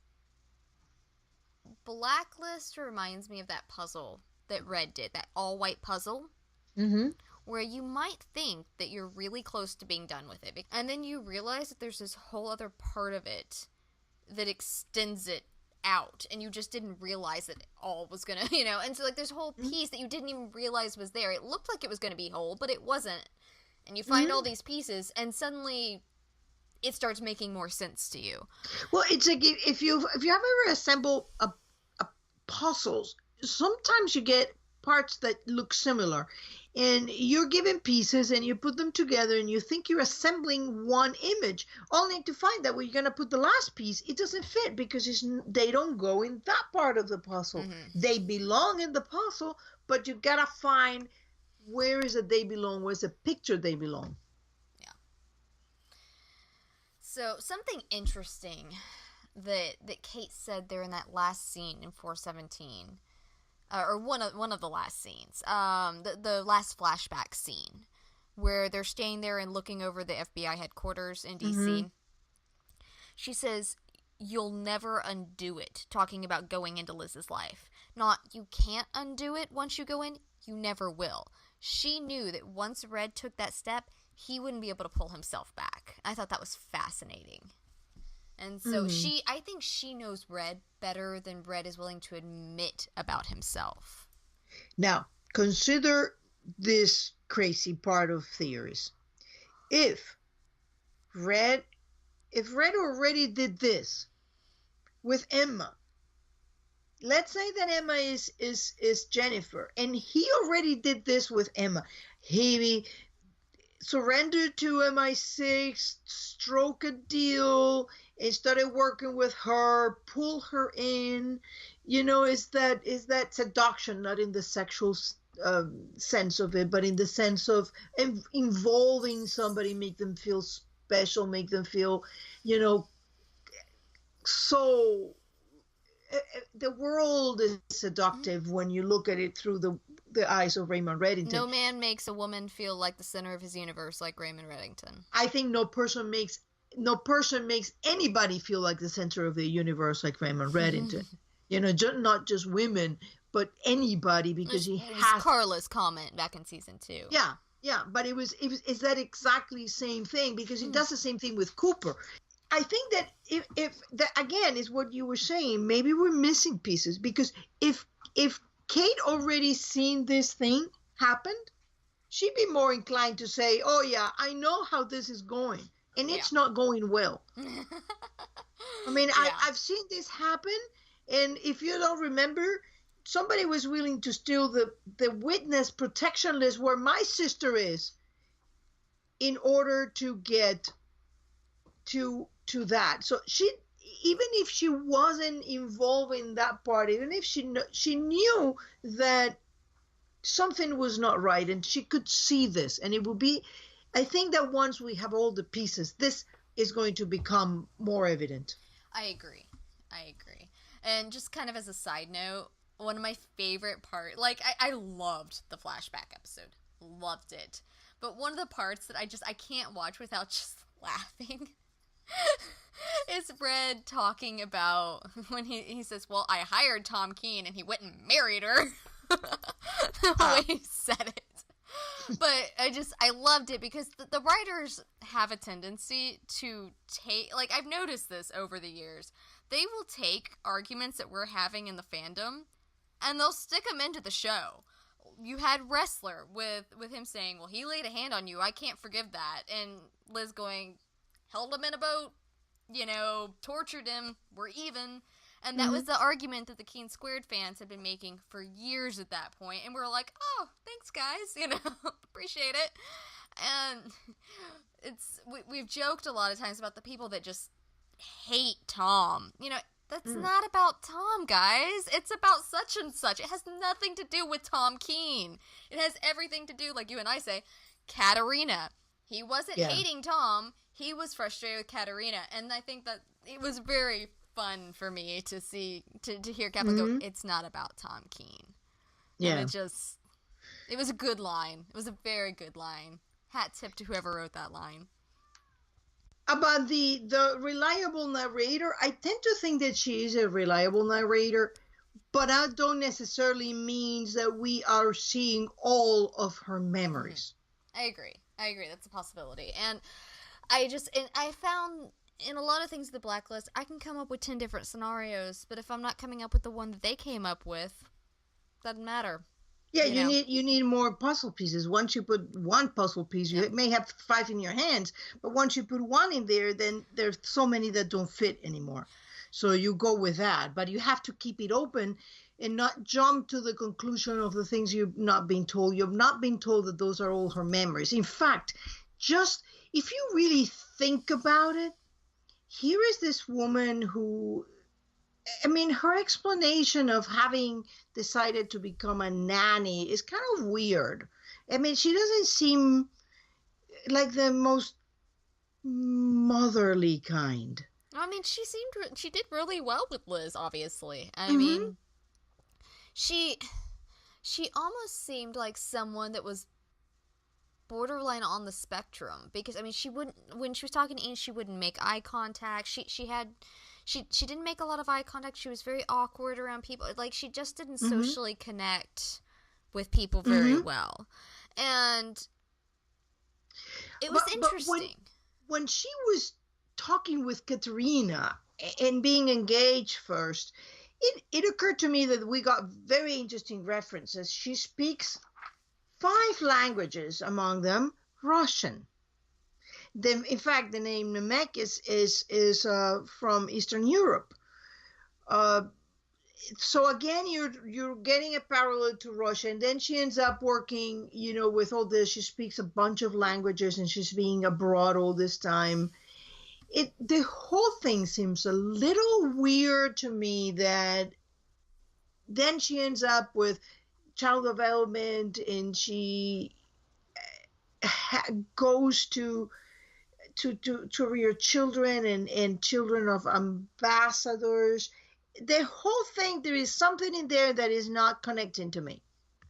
Blacklist reminds me of that puzzle that Red did, that all-white puzzle, where you might think that you're really close to being done with it, and then you realize that there's this whole other part of it that extends it out, and you just didn't realize that it all was gonna, and so, like, there's a whole piece that you didn't even realize was there. It looked like it was gonna be whole, but it wasn't, and you find all these pieces, and suddenly it starts making more sense to you. Well, it's like if you have ever assembled a puzzles, sometimes you get parts that look similar, and you're given pieces and you put them together and you think you're assembling one image, only to find that when you're going to put the last piece, it doesn't fit, because they don't go in that part of the puzzle. They belong in the puzzle, but you got to find where is it they belong, where's the picture they belong. Yeah. So something interesting that Kate said there in that last scene in 417, or one of the last scenes, the last flashback scene, where they're staying there and looking over the FBI headquarters in DC. She says, "You'll never undo it," talking about going into Liz's life. Not, you can't undo it once you go in, you never will. She knew that once Red took that step, he wouldn't be able to pull himself back. I thought that was fascinating. And so I think she knows Red better than Red is willing to admit about himself. Now, consider this crazy part of theories. If Red already did this with Emma, let's say that Emma is Jennifer, and he already did this with Emma. He surrendered to MI6, struck a deal, and started working with her, pull her in. Is that seduction, not in the sexual sense of it, but in the sense of involving somebody, make them feel special, make them feel, so the world is seductive when you look at it through the eyes of Raymond Reddington. No man makes a woman feel like the center of his universe like Raymond Reddington. I think no person makes anybody feel like the center of the universe like Raymond Reddington. Not just women, but anybody, because he has Carla's comment back in season 2. Yeah, but it's that exactly same thing, because he does the same thing with Cooper. I think that if that again is what you were saying, maybe we're missing pieces, because if Kate already seen this thing happen, she'd be more inclined to say, "Oh yeah, I know how this is going, and it's not going well." I mean, I've seen this happen, and if you don't remember, somebody was willing to steal the witness protection list where my sister is, in order to get to that. So she, even if she wasn't involved in that part, even if she knew that something was not right, and she could see this, and it would be, I think that once we have all the pieces, this is going to become more evident. I agree. And just kind of as a side note, one of my favorite parts, like, I loved the flashback episode. Loved it. But one of the parts that I can't watch without just laughing is Red talking about when he says, "Well, I hired Tom Keene and he went and married her." The way he said it. But I loved it, because the writers have a tendency to take, like, I've noticed this over the years. They will take arguments that we're having in the fandom, and they'll stick them into the show. You had Wrestler with him saying, "Well, he laid a hand on you, I can't forgive that." And Liz going, "Held him in a boat, tortured him, we're even." And that was the argument that the Keene Squared fans had been making for years at that point. And we were like, "Oh, thanks, guys. Appreciate it." And we've joked a lot of times about the people that just hate Tom. That's not about Tom, guys. It's about such and such. It has nothing to do with Tom Keene. It has everything to do, like you and I say, Katerina. He wasn't hating Tom. He was frustrated with Katerina. And I think that it was very fun for me to see, to hear Kaplan go, it's not about Tom Keene. Yeah. And it was a good line. It was a very good line. Hat tip to whoever wrote that line. About the reliable narrator, I tend to think that she is a reliable narrator, but that don't necessarily mean that we are seeing all of her memories. I agree. That's a possibility. And I found in a lot of things, the Blacklist, I can come up with 10 different scenarios, but if I'm not coming up with the one that they came up with, doesn't matter. Yeah, you need more puzzle pieces. Once you put one puzzle piece, you may have 5 in your hands, but once you put one in there, then there's so many that don't fit anymore. So you go with that, but you have to keep it open and not jump to the conclusion of the things you've not been told. You've not been told that those are all her memories. In fact, just if you really think about it, here is this woman who, I mean, her explanation of having decided to become a nanny is kind of weird. I mean, she doesn't seem like the most motherly kind. I mean, she did really well with Liz, obviously. I mean, she almost seemed like someone that was borderline on the spectrum, because I mean, when she was talking to Ian, she wouldn't make eye contact. She didn't make a lot of eye contact. She was very awkward around people. Like, she just didn't socially connect with people very well. And it was interesting. But when she was talking with Katerina and being engaged first, it occurred to me that we got very interesting references. She speaks 5 languages, among them Russian. In fact, the name Namek is from Eastern Europe. So again, you're getting a parallel to Russia, and then she ends up working, with all this. She speaks a bunch of languages, and she's being abroad all this time. The whole thing seems a little weird to me. That then she ends up with child development, and she goes to rear children and children of ambassadors. The whole thing, there is something in there that is not connecting to me.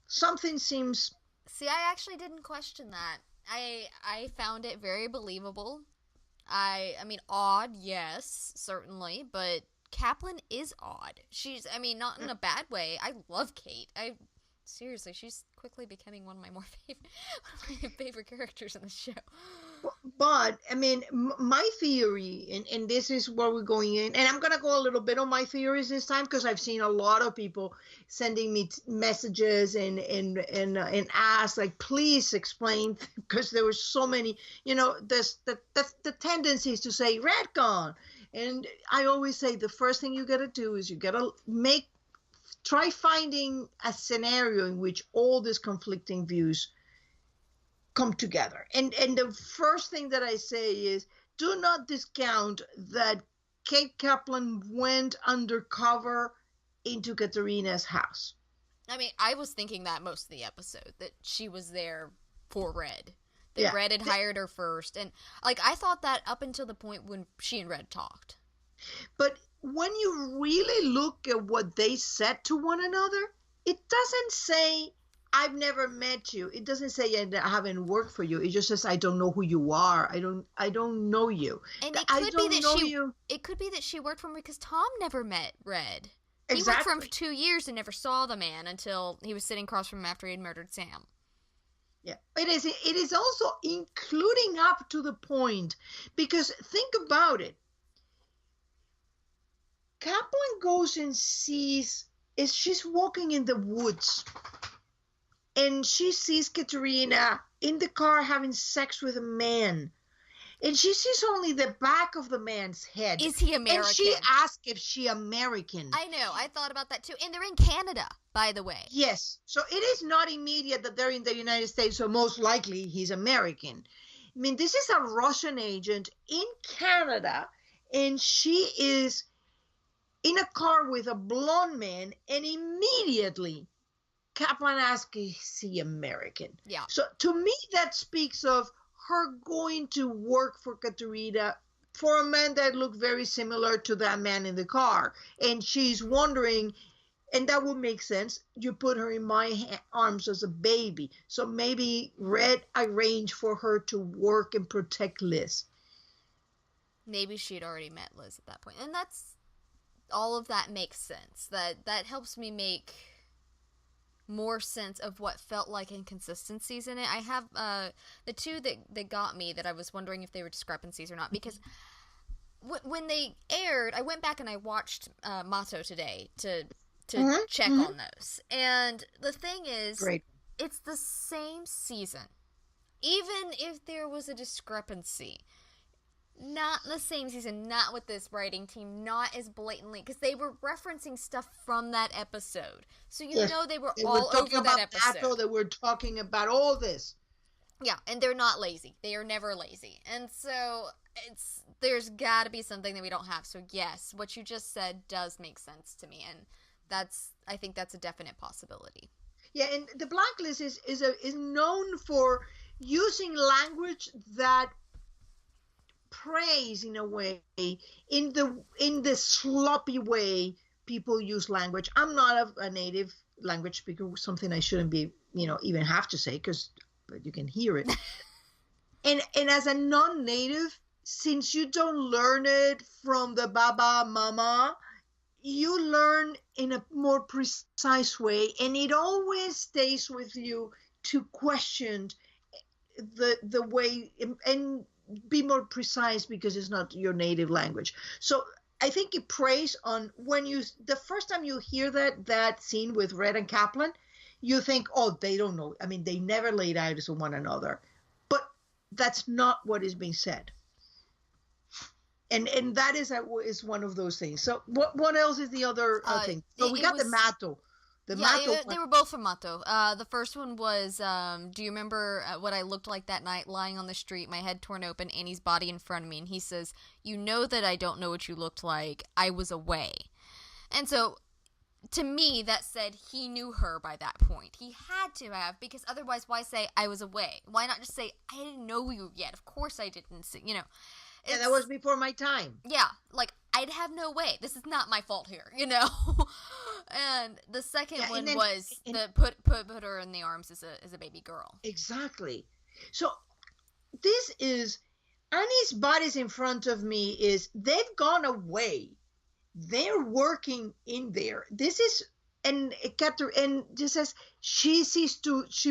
Something seems... See, I actually didn't question that. I found it very believable. I mean, odd, yes, certainly, but Kaplan is odd. She's, I mean, not in a bad way. I love Kate. Seriously, she's quickly becoming one of my favorite characters in the show. But, I mean, my theory, and this is where we're going in, and I'm going to go a little bit on my theories this time, because I've seen a lot of people sending me messages and ask, like, please explain, because there were so many, the tendency is to say, retcon. And I always say the first thing you got to do is you got to try finding a scenario in which all these conflicting views come together. And the first thing that I say is, do not discount that Kate Kaplan went undercover into Katerina's house. I mean, I was thinking that most of the episode, that she was there for Red. That Red had hired her first. And, like, I thought that up until the point when she and Red talked. But when you really look at what they said to one another, it doesn't say, I've never met you. It doesn't say I haven't worked for you. It just says, I don't know who you are. I don't know you. And it could be that she worked for him because Tom never met Red. He worked for him for 2 years and never saw the man until he was sitting across from him after he had murdered Sam. Yeah, it is also including up to the point, because think about it. Kaplan goes and sees, she's walking in the woods, and she sees Katerina in the car having sex with a man, and she sees only the back of the man's head. Is he American? And she asks if she's American. I know, I thought about that too. And they're in Canada, by the way. Yes, so it is not immediate that they're in the United States, so most likely he's American. I mean, this is a Russian agent in Canada, and she is in a car with a blonde man, and immediately Kaplan asks, is he American? Yeah. So to me, that speaks of her going to work for Katerina for a man that looked very similar to that man in the car. And she's wondering, and that would make sense. You put her in my arms as a baby. So maybe Red arranged for her to work and protect Liz. Maybe she'd already met Liz at that point. And that's, all of that makes sense. That helps me make more sense of what felt like inconsistencies in it. I have the two that got me, that I was wondering if they were discrepancies or not, because when they aired, I went back and I watched Mato today to check on those. And the thing is, Great. It's the same season. Even if there was a discrepancy, not the same season, not with this writing team, not as blatantly, because they were referencing stuff from that episode. So know they were all over that episode. They were talking about all this. Yeah, and they're not lazy. They are never lazy. And so there's got to be something that we don't have. So yes, what you just said does make sense to me, and I think that's a definite possibility. Yeah, and the Blacklist is known for using language that praise, in a way, in the sloppy way people use language. I'm not a native language speaker, something I shouldn't be, even have to say, but you can hear it. and as a non-native, since you don't learn it from the baba mama, you learn in a more precise way, and it always stays with you to question the way and be more precise, because it's not your native language. So I think it preys on the first time you hear that scene with Red and Kaplan, you think, oh, they don't know. I mean, they never laid eyes on one another, but that's not what is being said. And that is one of those things. So what else is the other thing? So we got the Mato. They were both from Mato. The first one was, do you remember what I looked like that night, lying on the street, my head torn open, Annie's body in front of me? And he says, you know that I don't know what you looked like. I was away. And so, to me, that said he knew her by that point. He had to have, because otherwise, why say, I was away? Why not just say, I didn't know you yet? Of course I didn't see, Yeah, that was before my time. Yeah, like, I'd have no way. This is not my fault here, And the second one was put her in the arms as a baby girl. Exactly. So this is Annie's body's in front of me. They've gone away. They're working in there. This is and just says she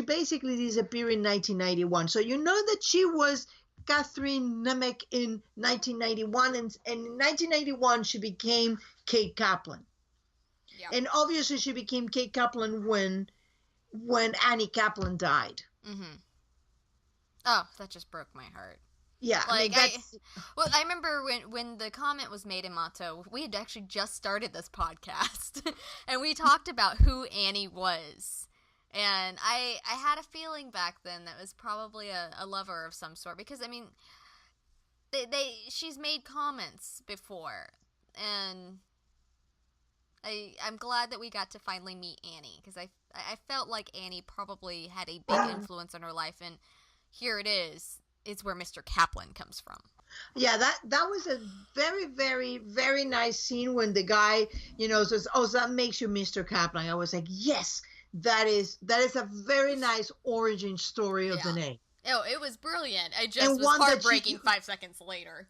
basically disappeared in 1991. So you know that she was Catherine Nemec in 1991, and in 1991 she became Kate Kaplan. Yeah. And obviously she became Kate Kaplan when Annie Kaplan died. Mm-hmm. Oh, that just broke my heart. Yeah, like I remember when the comment was made in Mato, we had actually just started this podcast, and we talked about who Annie was. And I had a feeling back then that was probably a lover of some sort, because I mean, she's made comments before, and I'm glad that we got to finally meet Annie, because I felt like Annie probably had a big influence on her life, and here it is where Mr. Kaplan comes from. Yeah, that was a very, very, very nice scene when the guy, says, oh, so that makes you Mr. Kaplan. I was like, yes. That is a very nice origin story of the name. Oh, it was brilliant. I just was heartbreaking 5 seconds later.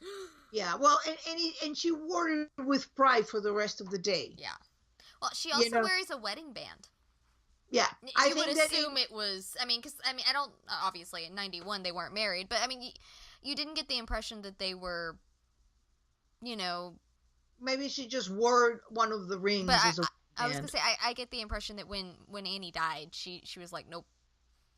Yeah, well, and she wore it with pride for the rest of the day. Yeah. Well, she also wears a wedding band. Yeah, I would assume it was. I mean, I don't. Obviously, in '91 they weren't married, but I mean, you didn't get the impression that they were. Maybe she just wore one of the rings. But I was gonna say, I get the impression that when Annie died, she was like, nope,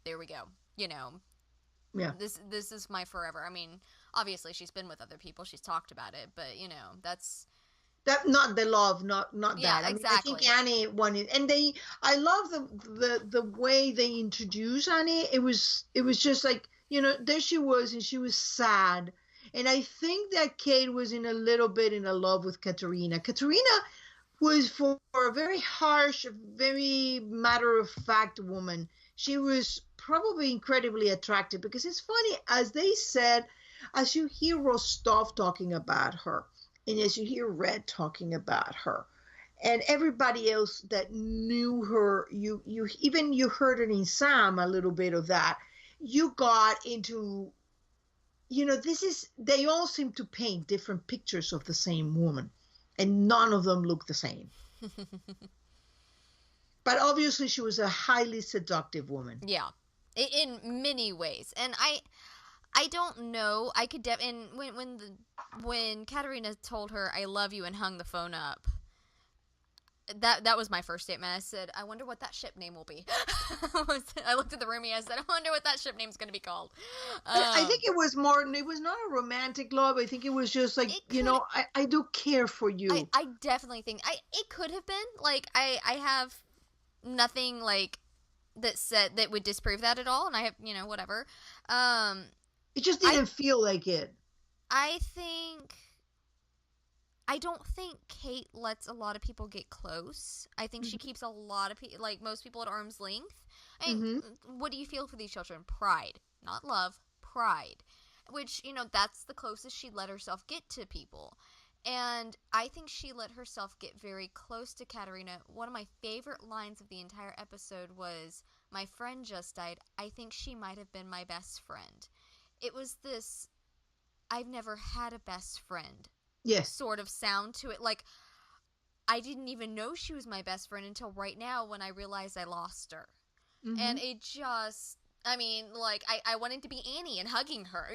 there we go. Yeah. This is my forever. I mean, obviously she's been with other people, she's talked about it, but that's not the love, not yeah, that. I exactly. mean, I think Annie wanted, and I love the way they introduced Annie. It was just like, there she was, and she was sad. And I think that Kate was in a little bit in love with Katerina. Katerina was for a very harsh, very matter-of-fact woman. She was probably incredibly attractive because it's funny, as they said, as you hear Rostov talking about her, and as you hear Red talking about her, and everybody else that knew her, you even you heard it in Sam a little bit of that. You got into, this is, they all seem to paint different pictures of the same woman, and none of them look the same. But obviously she was a highly seductive woman. Yeah, in many ways. And I don't know. I could and when Katerina told her I love you and hung the phone up, that was my first statement. I said, I wonder what that ship name will be. I looked at the roomie. I said, I wonder what that ship name's going to be called. I think it was more, it was not a romantic love. I think it was just like, I do care for you. I definitely think it could have been. Like, I have nothing like that would disprove that at all. And I have, whatever. It just didn't feel like it. I don't think Kate lets a lot of people get close. I think she keeps a lot of people, like most people, at arm's length. And what do you feel for these children? Pride. Not love, pride. Which, that's the closest she let herself get to people. And I think she let herself get very close to Katerina. One of my favorite lines of the entire episode was, my friend just died. I think she might have been my best friend. It was this, I've never had a best friend. Yes. Sort of sound to it. Like, I didn't even know she was my best friend until right now when I realized I lost her. And it just, I wanted to be Annie and hugging her,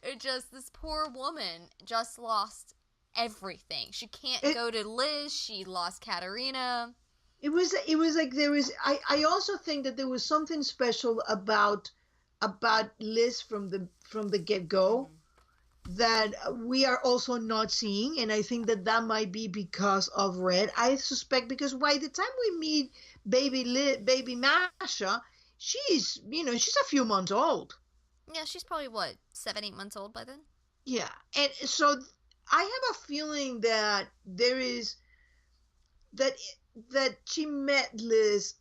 It just, this poor woman just lost everything. She can't go to Liz. She lost Katerina. It was like there was, I also think that there was something special about Liz from the get-go. That we are also not seeing, and I think that might be because of Red. I suspect because by the time we meet baby Masha, she's a few months old. Yeah, she's probably 7-8 months old by then. Yeah, and so I have a feeling that there is that she met Liz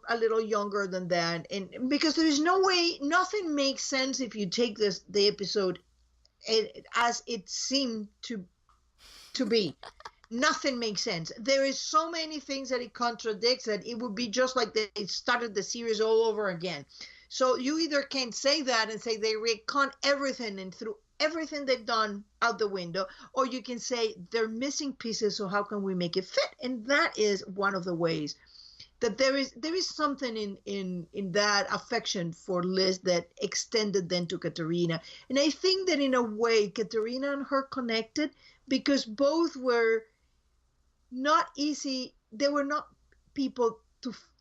a little younger than that, and because there is no way, nothing makes sense if you take the episode as it seemed to be. Nothing makes sense. There is so many things that it contradicts that it would be just like they started the series all over again. So you either can say that and say they recon everything and threw everything they've done out the window, or you can say they're missing pieces, so how can we make it fit? And that is one of the ways that there is something in that affection for Liz that extended then to Katerina. And I think that in a way, Katerina and her connected because both were not easy. They were not people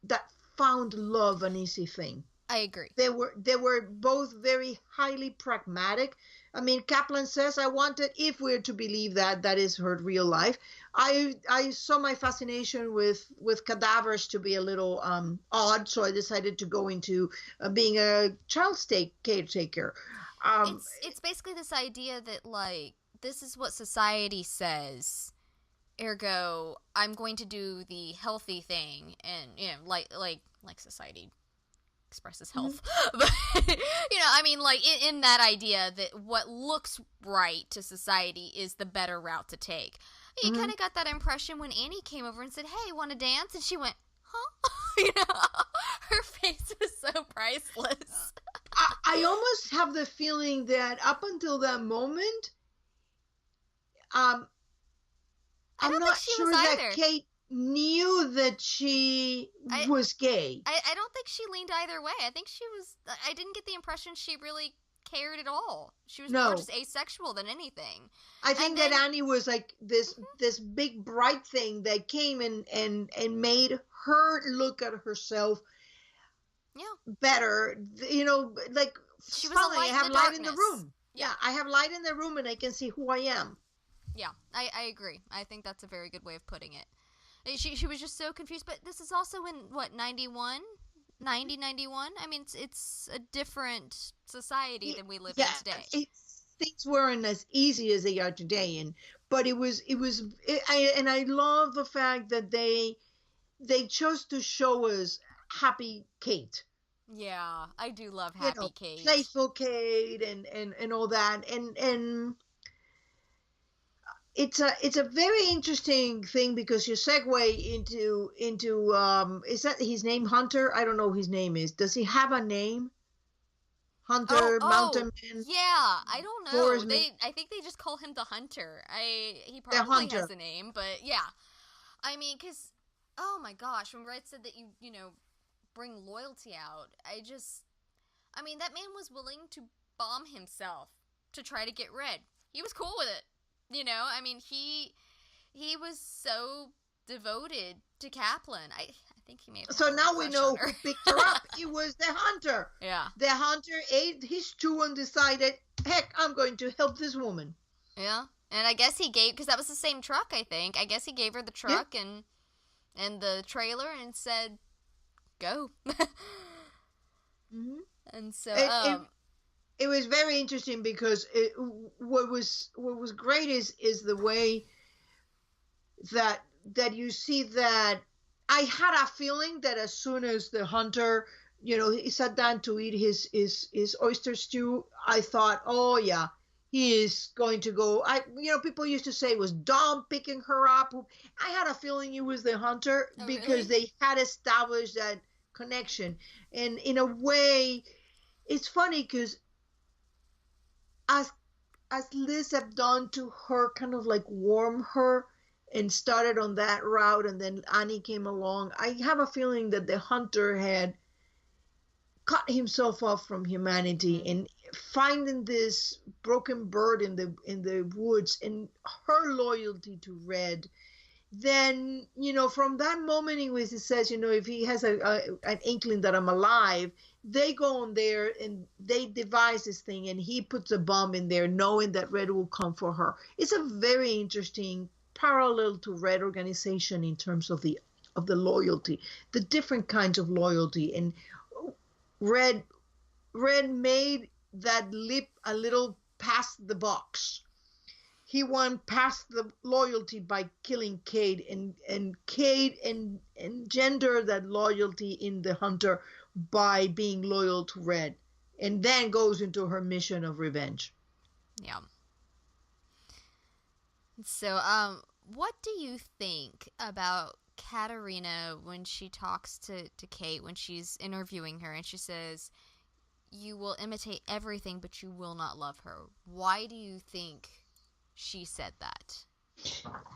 that found love an easy thing. I agree. They were both very highly pragmatic. I mean, Kaplan says, I wanted, if we're to believe that is her real life, I saw my fascination with cadavers to be a little odd, so I decided to go into being a child caretaker. It's basically this idea that, like, this is what society says, ergo, I'm going to do the healthy thing, and, like society expresses health. But, in that idea that what looks right to society is the better route to take. You kind of got that impression when Annie came over and said, hey, want to dance? And she went, huh? Her face was so priceless. I almost have the feeling that up until that moment, I'm not sure that Kate knew that she was gay. I don't think she leaned either way. I think I didn't get the impression she really cared at all. She was more just asexual than anything. I think that Annie was like this big bright thing that came and made her look at herself better. Like she was a light I have in the light darkness. in the room. Yeah, I have light in the room and I can see who I am. Yeah, I agree. I think that's a very good way of putting it. She was just so confused, but this is also in, 91? 91? I mean, it's a different society than we live in today. Things weren't as easy as they are today, but I love the fact that they chose to show us happy Kate. Yeah, I do love You Happy know, Kate. playful Kate and all that. And it's a very interesting thing because you segue into is that his name Hunter? I don't know his name is. Does he have a name? Hunter, Oh, Mountain Man, yeah. I don't know. Forest Man, I think they just call him the Hunter. He the probably has Hunter. a name, but yeah. I mean, cause oh my gosh, when Red said that you know bring loyalty out, I mean that man was willing to bomb himself to try to get Red. He was cool with it. You know, I mean he was so devoted to Kaplan. I think he may have had So a little now we crush on know her. who picked her up. It was the Hunter. Yeah. The Hunter ate his stew and decided, heck, I'm going to help this woman. Yeah. And I guess he gave, because that was the same truck, I think. I guess he gave her the Yeah. truck and the trailer and said, go. Mm-hmm. And so, It was very interesting because what was great is the way that you see that I had a feeling that as soon as the Hunter, he sat down to eat his oyster stew, I thought, oh yeah, he is going to go. People used to say it was Dom picking her up. I had a feeling it was the Hunter oh, because really? they had established that connection, and in a way, it's funny because as Liz had done to her, kind of like warm her and started on that route, and then Annie came along. I have a feeling that the Hunter had cut himself off from humanity Mm-hmm. and finding this broken bird in the woods and her loyalty to Red. Then from that moment in which he says, if he has an inkling that I'm alive, they go on there and they devise this thing, and he puts a bomb in there knowing that Red will come for her. It's a very interesting parallel to Red organization in terms of the loyalty, the different kinds of loyalty. And red red made that leap a little past the box. He went past the loyalty by killing Cade, and Cade engendered that loyalty in the Hunter by being loyal to Red, and then goes into her mission of revenge. Yeah. So, what do you think about Katarina when she talks to Kate when she's interviewing her and she says, you will imitate everything, but you will not love her? Why do you think she said that?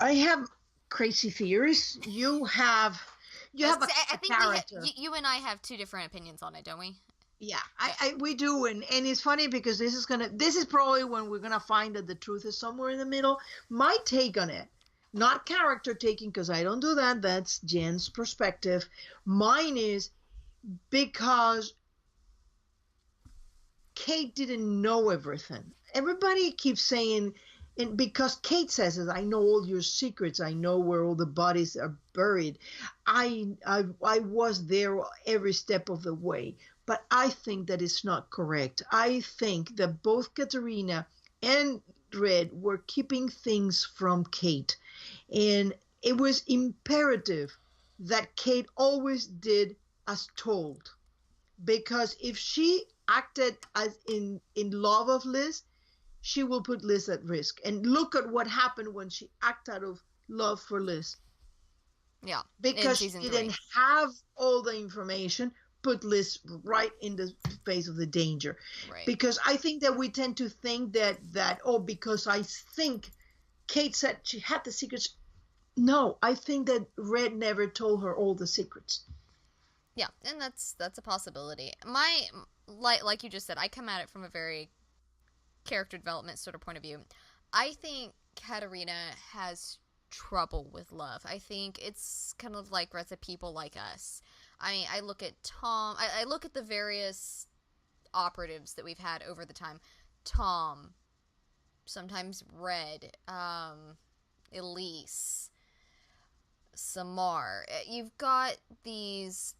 I have crazy theories. You have I a think character. you and I have two different opinions on it, don't we? Yeah, we do, and it's funny because this is probably when we're gonna find that the truth is somewhere in the middle. My take on it, not character taking, because I don't do that. That's Jen's perspective. Mine is because Kate didn't know everything. Everybody keeps saying, and because Kate says it, I know all your secrets. I know where all the bodies are buried. I was there every step of the way. But I think that is not correct. I think that both Katerina and Red were keeping things from Kate. And it was imperative that Kate always did as told. Because if she acted as in love of Liz, she will put Liz at risk. And look at what happened when she acted out of love for Liz. Yeah, in Because she season 3. didn't have all the information, put Liz right in the face of the danger. Right. Because I think that we tend to think that because I think Kate said she had the secrets. No, I think that Red never told her all the secrets. Yeah, and that's a possibility. My like you just said, I come at it from a very character development sort of point of view. I think Katarina has trouble with love. I think it's kind of like Reza people like us. I mean, I look at Tom. I look at the various operatives that we've had over the time. Tom, sometimes Red, Elise, Samar. You've got these.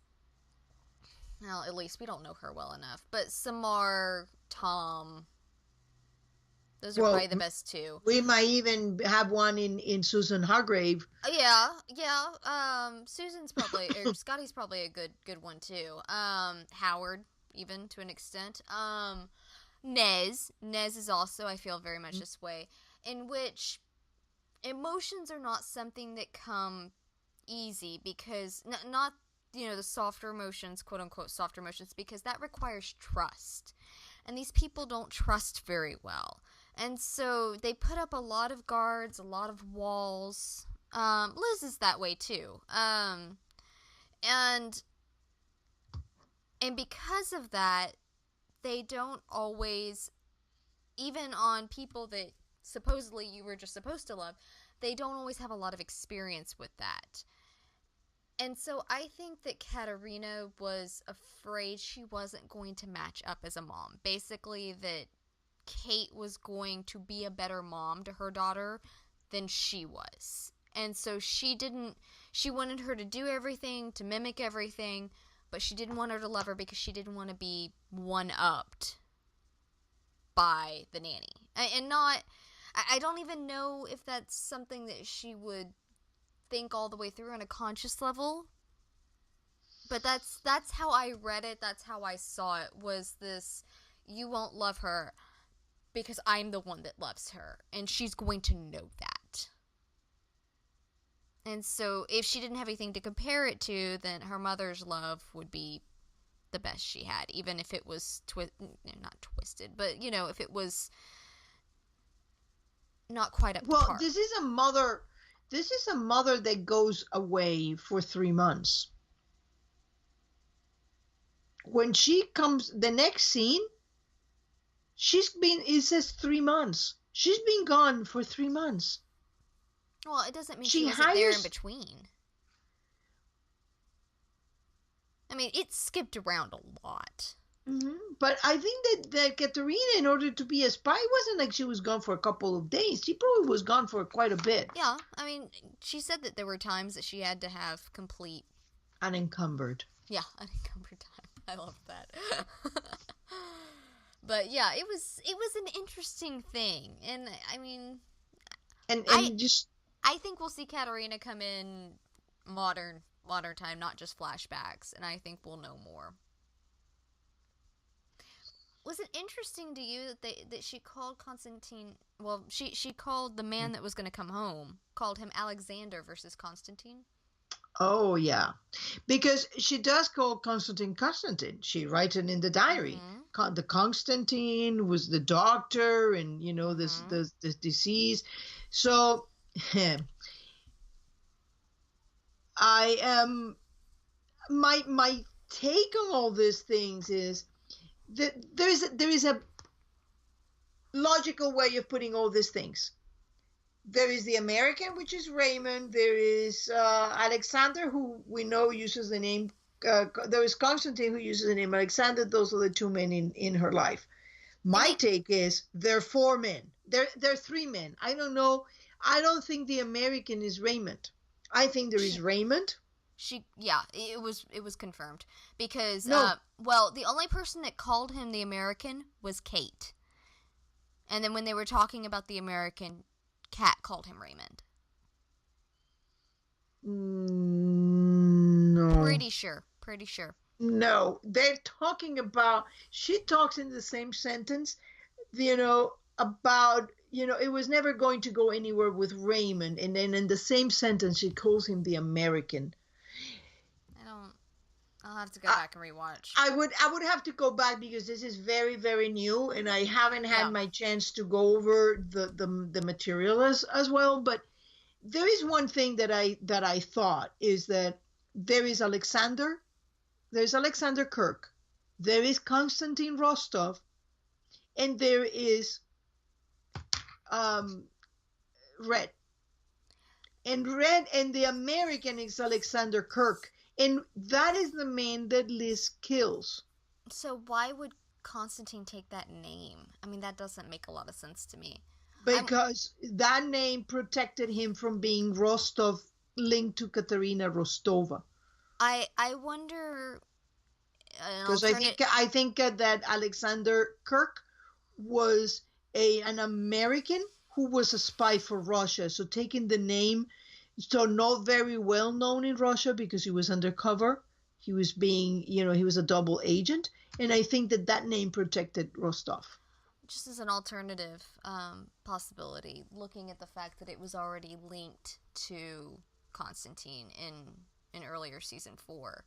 Well, at least we don't know her well enough. But Samar, Tom, Those are Well, probably the best two. we might even have one in Susan Hargrave. Yeah. Susan's probably, or Scotty's probably a good one too. Howard, even to an extent. Nez is also, I feel, very much this way, in which emotions are not something that come easy, because not the softer emotions, quote unquote softer emotions, because that requires trust, and these people don't trust very well, and so they put up a lot of guards, a lot of walls. Liz is that way too, and because of that, they don't always, even on people that supposedly you were just supposed to love, they don't always have a lot of experience with that. And so I think that Katerina was afraid she wasn't going to match up as a mom. Basically, that Kate was going to be a better mom to her daughter than she was. And so she wanted her to do everything, to mimic everything, but she didn't want her to love her because she didn't want to be one-upped by the nanny. And not, I don't even know if that's something that she would think all the way through on a conscious level, but that's how I read it. That's how I saw it, was this: you won't love her because I'm the one that loves her, and she's going to know that. And so if she didn't have anything to compare it to, then her mother's love would be the best she had, even if it was not twisted, but if it was not quite up to par. This is a mother that goes away for 3 months. When she comes, the next scene, it says 3 months. She's been gone for 3 months. Well, it doesn't mean she wasn't there in between. I mean, it skipped around a lot. Mm-hmm. But I think that Katerina, in order to be a spy, it wasn't like she was gone for a couple of days. She probably was gone for quite a bit. Yeah, I mean, she said that there were times that she had to have complete... unencumbered. Yeah, unencumbered time. I love that. But yeah, it was an interesting thing. And I mean... I think we'll see Katerina come in modern time, not just flashbacks, and I think we'll know more. Was it interesting to you that she called Constantine? Well, she called the man that was going to come home, called him Alexander versus Constantine. Oh yeah, because she does call Constantine. She writes it in the diary. Mm-hmm. The Constantine was the doctor, and this disease. So I am my take on all these things is that there is a logical way of putting all these things. There is the American, which is Raymond. There is Alexander, who we know uses the name. There is Constantine, who uses the name Alexander. Those are the two men in her life. My take is there are 4 men. There are 3 men. I don't know. I don't think the American is Raymond. I think there is Raymond. It was confirmed because no. The only person that called him the American was Kate, and then when they were talking about the American, Kat called him Raymond. No. Pretty sure. No, they're talking about. She talks in the same sentence, about. It was never going to go anywhere with Raymond, and then in the same sentence she calls him the American. I'll have to go back and rewatch. I would have to go back because this is very, very new, and I haven't had my chance to go over the material as well. But there is one thing that I thought is that there's Alexander Kirk, there is Konstantin Rostov, and there is Red. And the American is Alexander Kirk. And that is the man that Liz kills. So why would Constantine take that name? I mean, that doesn't make a lot of sense to me. Because that name protected him from being Rostov, linked to Katerina Rostova. I wonder... Because I think that Alexander Kirk was an American who was a spy for Russia. So taking the name, so not very well known in Russia because he was undercover. He was being, he was a double agent. And I think that name protected Rostov. Just as an alternative possibility, looking at the fact that it was already linked to Constantine in earlier season 4,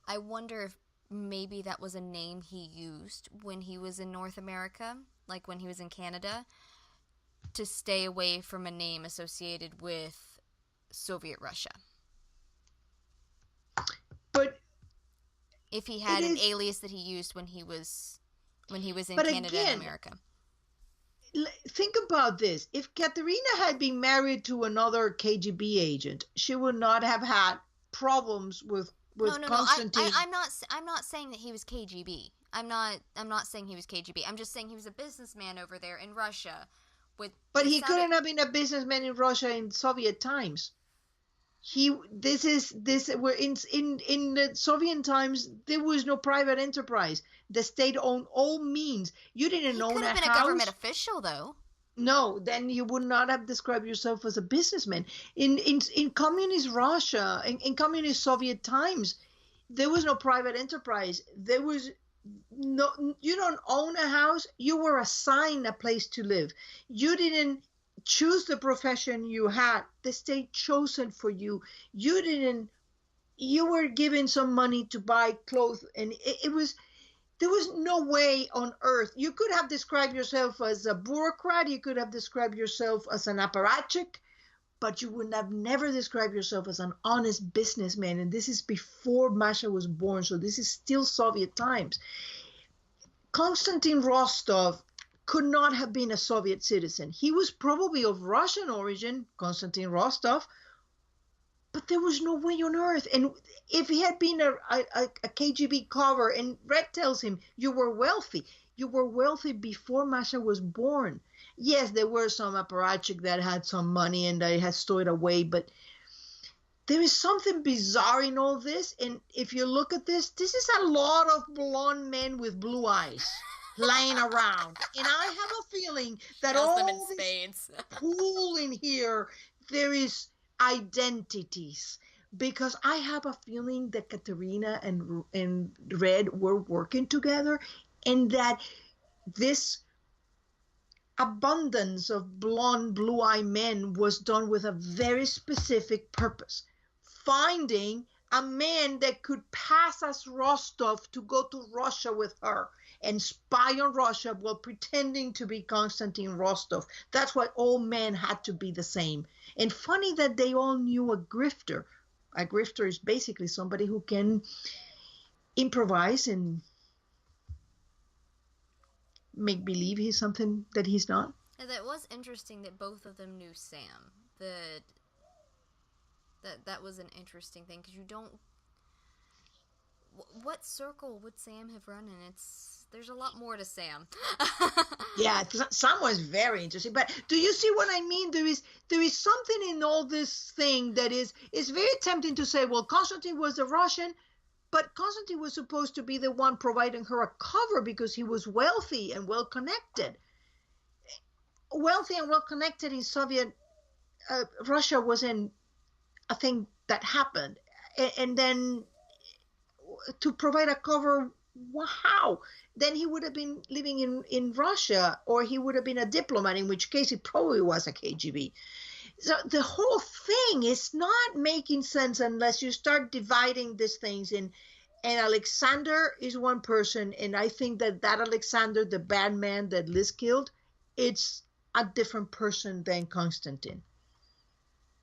I wonder if maybe that was a name he used when he was in North America, like when he was in Canada, to stay away from a name associated with Soviet Russia. But if he had an alias that he used when he was in Canada and America. Think about this. If Katerina had been married to another KGB agent, she would not have had problems with Constantine. I'm not saying that he was KGB. I'm not saying he was KGB. I'm just saying he was a businessman over there in Russia. But he couldn't have been a businessman in Russia in Soviet times. We're in the Soviet times. There was no private enterprise. The state owned all means. You didn't own a house. He could have been a government official, though. No, then you would not have described yourself as a businessman. In communist Russia, in communist Soviet times, there was no private enterprise. There was no. You don't own a house. You were assigned a place to live. You didn't choose the profession you had. The state chose it for you. You were given some money to buy clothes, and there was no way on earth. You could have described yourself as a bureaucrat. You could have described yourself as an apparatchik, but you would have never described yourself as an honest businessman. And this is before Masha was born, so this is still Soviet times. Konstantin Rostov could not have been a Soviet citizen. He was probably of Russian origin, Konstantin Rostov, but there was no way on earth. And if he had been a KGB cover, and Red tells him, you were wealthy. You were wealthy before Masha was born. Yes, there were some apparatchik that had some money and they had stored away, but there is something bizarre in all this. And if you look at this is a lot of blonde men with blue eyes lying around. And I have a feeling that all this pool in here, there is identities. Because I have a feeling that Katerina and Red were working together, and that this abundance of blonde, blue-eyed men was done with a very specific purpose. Finding a man that could pass as Rostov to go to Russia with her and spy on Russia while pretending to be Konstantin Rostov. That's why all men had to be the same. And funny that they all knew a grifter. A grifter is basically somebody who can improvise and make believe he's something that he's not. And that was interesting that both of them knew Sam. That was an interesting thing, because you don't... What circle would Sam have run in? There's a lot more to Sam. Yeah, Sam was very interesting. But do you see what I mean? There is something in all this thing that is very tempting to say, well, Konstantin was a Russian, but Konstantin was supposed to be the one providing her a cover because he was wealthy and well-connected. Wealthy and well-connected in Soviet Russia wasn't a thing that happened. And then to provide a cover, how? Then he would have been living in Russia, or he would have been a diplomat, in which case it probably was a KGB. So the whole thing is not making sense unless you start dividing these things in. And Alexander is one person, and I think that Alexander, the bad man that Liz killed, it's a different person than Konstantin.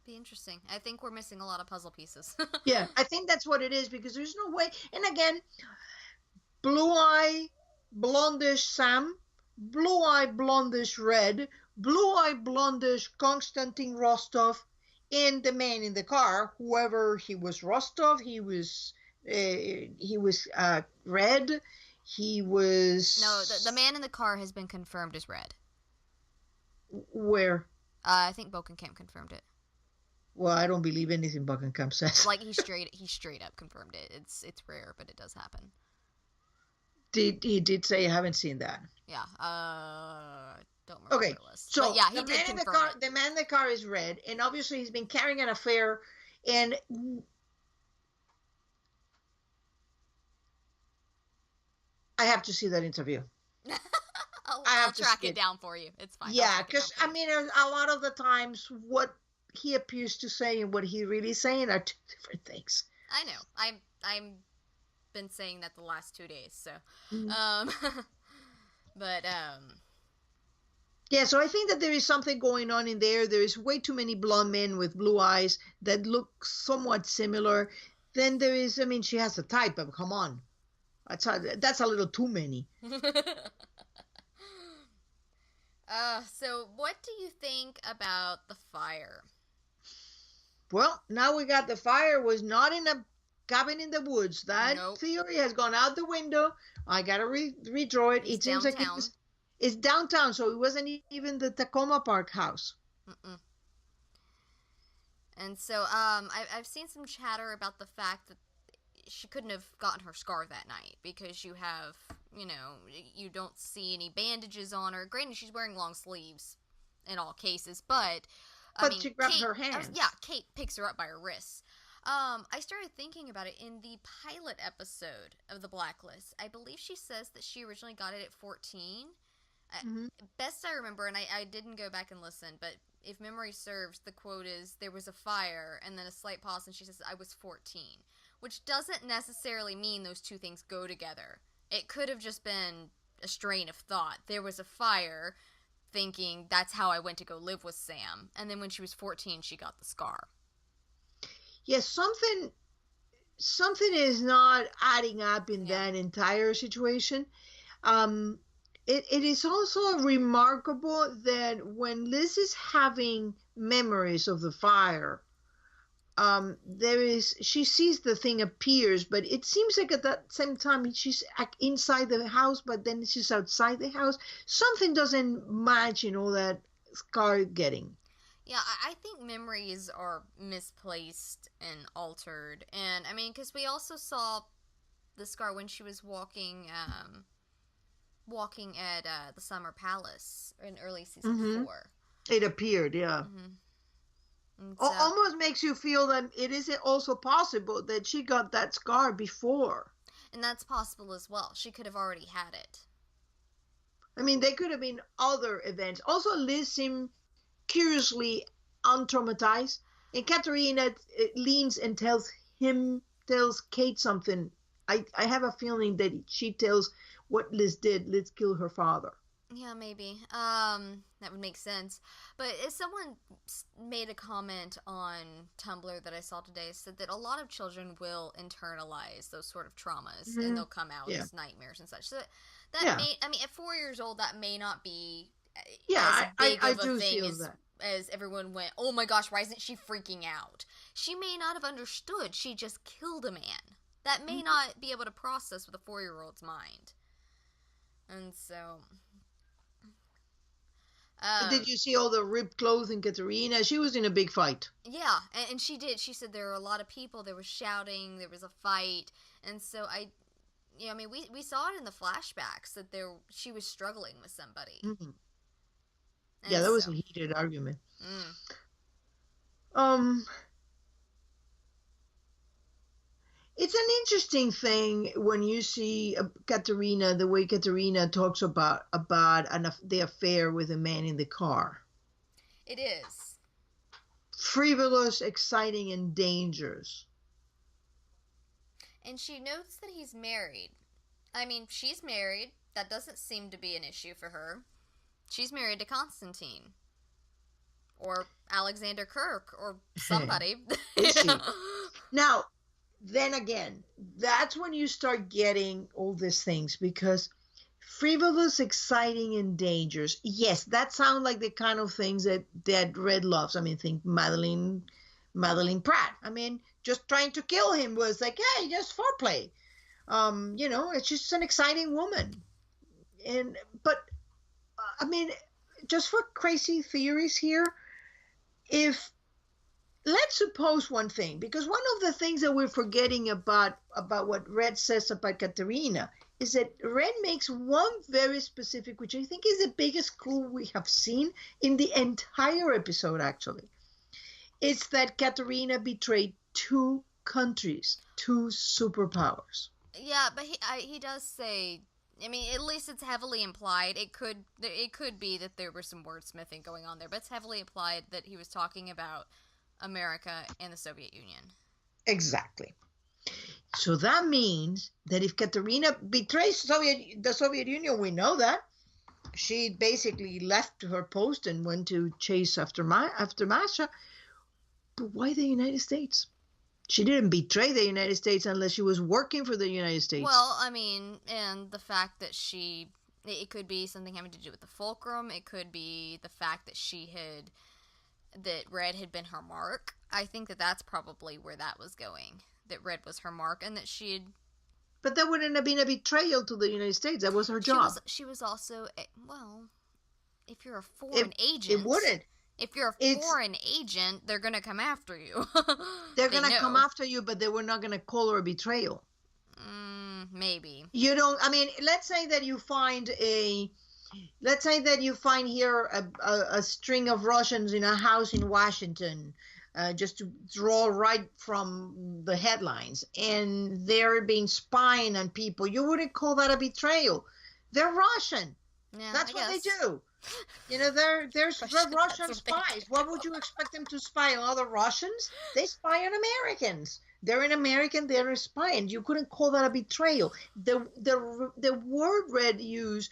Be interesting. I think we're missing a lot of puzzle pieces. Yeah, I think that's what it is, because there's no way. And again, blue-eye, blondish Sam, blue-eye, blondish Red, blue-eye, blondish Konstantin Rostov, and the man in the car, whoever he was, Rostov, he was Red, he was... No, the man in the car has been confirmed as Red. Where? I think Bokenkamp confirmed it. Well, I don't believe anything Buckingham says. Like he straight up confirmed it. It's rare, but it does happen. He did say, I haven't seen that. Yeah. Don't remember Okay, the list. so But yeah, he the did man in the confirm car, it. the man in the car is Red, and obviously he's been carrying an affair, and I have to see that interview. I'll track it down for you. It's fine. Yeah, because I mean, a lot of the times what he appears to say and what he really saying are two different things. I know. I'm been saying that the last 2 days. So, but yeah. So I think that there is something going on in there. There is way too many blonde men with blue eyes that look somewhat similar. Then there is. I mean, she has a type, but come on, that's a little too many. So what do you think about the fire? Well, now we got the fire was not in a cabin in the woods. That theory has gone out the window. I gotta redraw it. It seems downtown. like it's downtown, so it wasn't even the Tacoma Park house. Mm-mm. And so I've seen some chatter about the fact that she couldn't have gotten her scar that night because you have, you don't see any bandages on her. Granted, she's wearing long sleeves in all cases, but I mean, she grabbed her hands. Kate picks her up by her wrists. I started thinking about it in the pilot episode of The Blacklist. I believe she says that she originally got it at 14. Mm-hmm. Best I remember, and I didn't go back and listen, but if memory serves, the quote is, there was a fire, and then a slight pause, and she says, I was 14. Which doesn't necessarily mean those two things go together. It could have just been a strain of thought. There was a fire, thinking that's how I went to go live with Sam. And then when she was 14, she got the scar. Yes, something is not adding up in that entire situation. It is also remarkable that when Liz is having memories of the fire, she sees the thing appears, but it seems like at that same time she's inside the house, but then she's outside the house. Something doesn't match in all that scar getting. Yeah, I think memories are misplaced and altered, and I mean, because we also saw the scar when she was walking at the Summer Palace in early season 4. It appeared, yeah. Almost makes you feel that it is also possible that she got that scar before. And that's possible as well. She could have already had it. I mean, there could have been other events. Also, Liz seemed curiously untraumatized. And Katerina leans and tells Kate something. I have a feeling that she tells what Liz did. Let's kill her father. Yeah, maybe. That would make sense. But if someone made a comment on Tumblr that I saw today, said that a lot of children will internalize those sort of traumas, and they'll come out as nightmares and such. So that may, I mean, at 4 years old, that may not be as big of a thing as everyone went, oh my gosh, why isn't she freaking out? She may not have understood. She just killed a man. That may not be able to process with a 4-year-old's mind. And so... did you see all the ripped clothes in Katerina? She was in a big fight. Yeah, and she did. She said there were a lot of people. There was shouting. There was a fight. And so we saw it in the flashbacks that she was struggling with somebody. Mm-hmm. Yeah, that was a heated argument. It's an interesting thing when you see Katerina, the way Katerina talks about the affair with the man in the car. It is. Frivolous, exciting, and dangerous. And she notes that he's married. I mean, she's married. That doesn't seem to be an issue for her. She's married to Constantine. Or Alexander Kirk. Or somebody. Now... Then again, that's when you start getting all these things, because frivolous, exciting, and dangerous. Yes, that sounds like the kind of things that Red loves. I mean, think Madeline Pratt. I mean, just trying to kill him was like, hey, just foreplay. It's just an exciting woman. But I mean, just for crazy theories here, let's suppose one thing, because one of the things that we're forgetting about what Red says about Katerina is that Red makes one very specific, which I think is the biggest clue we have seen in the entire episode, actually. It's that Katerina betrayed two countries, two superpowers. Yeah, but he does say. I mean, at least it's heavily implied. It could be that there was some wordsmithing going on there, but it's heavily implied that he was talking about America and the Soviet Union. Exactly. So that means that if Katerina betrays the Soviet Union, we know that she basically left her post and went to chase after Masha. But why the United States? She didn't betray the United States unless she was working for the United States. Well, I mean, and the fact that it could be something having to do with the fulcrum. It could be the fact that Red had been her mark. I think that's probably where that was going. That Red was her mark, and that she had... But that wouldn't have been a betrayal to the United States. That was her job. She was also... Well, if you're a foreign agent... It wouldn't. If you're a foreign agent, they're going to come after you. They're going to come after you, but they were not going to call her a betrayal. Maybe. You don't... I mean, let's say that you find here a string of Russians in a house in Washington, just to draw right from the headlines, and they're being spying on people. You wouldn't call that a betrayal. They're Russian. Yeah, That's what they do. You know, they're Russian spies. What would you expect them to spy on other Russians? They spy on Americans. They're an American, they're a spy, and you couldn't call that a betrayal. The word Red used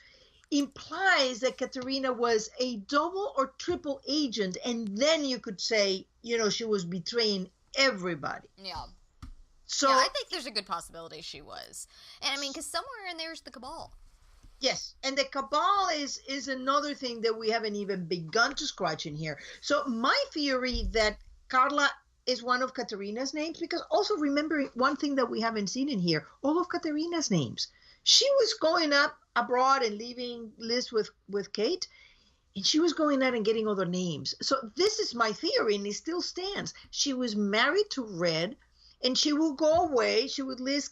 implies that Katerina was a double or triple agent, and then you could say, you know, she was betraying everybody. Yeah. So yeah, I think there's a good possibility she was. And I mean, because somewhere in there's the Cabal. Yes, and the Cabal is another thing that we haven't even begun to scratch in here. So my theory that Carla is one of Katerina's names, because also remember one thing that we haven't seen in here, all of Katerina's names. She was going up abroad and leaving Liz with Kate, and she was going out and getting other names. So this is my theory, and it still stands. She was married to Red, and she will go away. She would live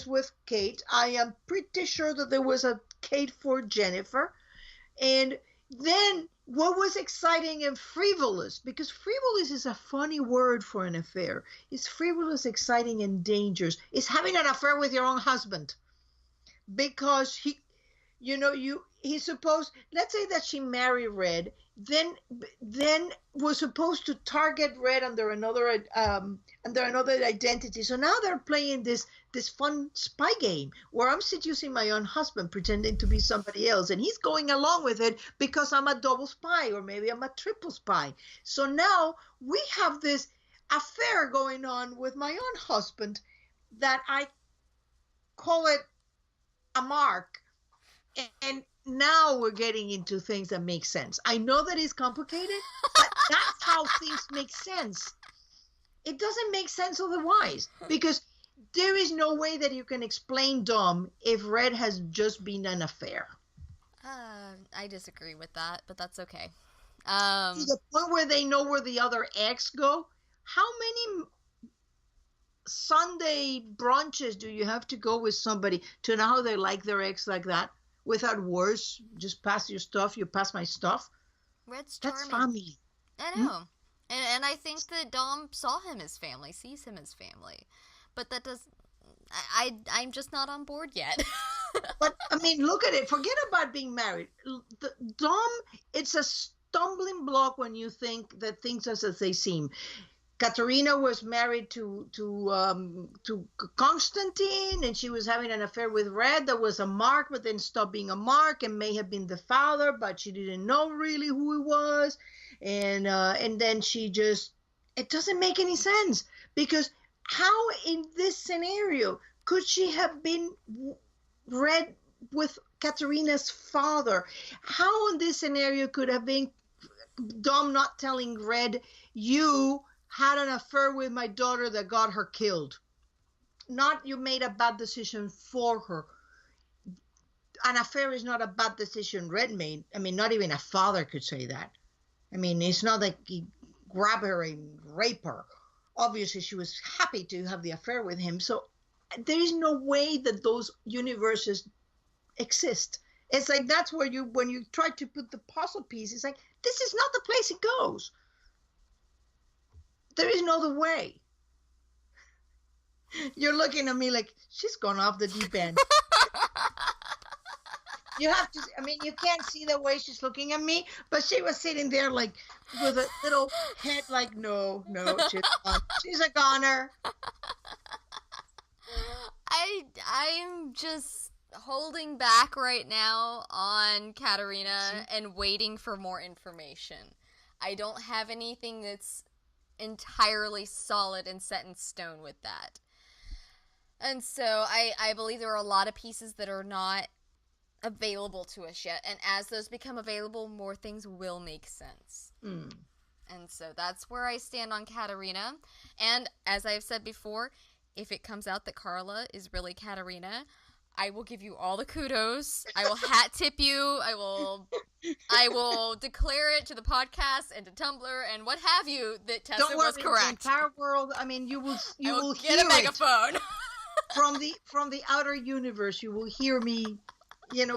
with Kate. I am pretty sure that there was a Kate for Jennifer. And then what was exciting and frivolous, because frivolous is a funny word for an affair. It's frivolous, exciting, and dangerous. It's having an affair with your own husband. Because he's supposed, let's say that she married Red, then was supposed to target Red under another identity. So now they're playing this fun spy game where I'm seducing my own husband, pretending to be somebody else, and he's going along with it because I'm a double spy, or maybe I'm a triple spy. So now we have this affair going on with my own husband that I call it a mark, and now we're getting into things that make sense. I know that it's complicated, but that's how things make sense. It doesn't make sense otherwise, because there is no way that you can explain Dom if Red has just been an affair. I disagree with that, but that's okay. To the point where they know where the other ex go. How many Sunday brunches do you have to go with somebody to know how they like their ex like that? Without words, just pass your stuff, you pass my stuff. Red's charming. That's family. I know. And I think that Dom saw him as family, sees him as family. But that does... I'm just not on board yet. But, I mean, look at it. Forget about being married. Dom, it's a stumbling block when you think that things are as they seem. Katerina was married to Constantine, and she was having an affair with Red that was a mark, but then stopped being a mark and may have been the father, but she didn't know really who he was. And then she just, it doesn't make any sense, because how in this scenario could she have been Red with Katerina's father? How in this scenario could have been Dom not telling Red, you had an affair with my daughter that got her killed? Not you made a bad decision for her. An affair is not a bad decision Red made. I mean, not even a father could say that. I mean, it's not like he grabbed her and raped her. Obviously, she was happy to have the affair with him. So there is no way that those universes exist. It's like that's where when you try to put the puzzle piece, it's like this is not the place it goes. There is no other way. You're looking at me like she's gone off the deep end. You have to, I mean, you can't see the way she's looking at me, but she was sitting there like with a little head like, no, she's a goner. I'm just holding back right now on Katarina and waiting for more information. I don't have anything that's entirely solid and set in stone with that. And so I believe there are a lot of pieces that are not available to us yet, and as those become available, more things will make sense. And so that's where I stand on Katarina. And as I've said before, if it comes out that Carla is really Katarina, I will give you all the kudos. I will hat tip you. I will declare it to the podcast and to Tumblr and what have you that Tessa was correct. The entire world. I mean, you will get a megaphone from the outer universe. You will hear me,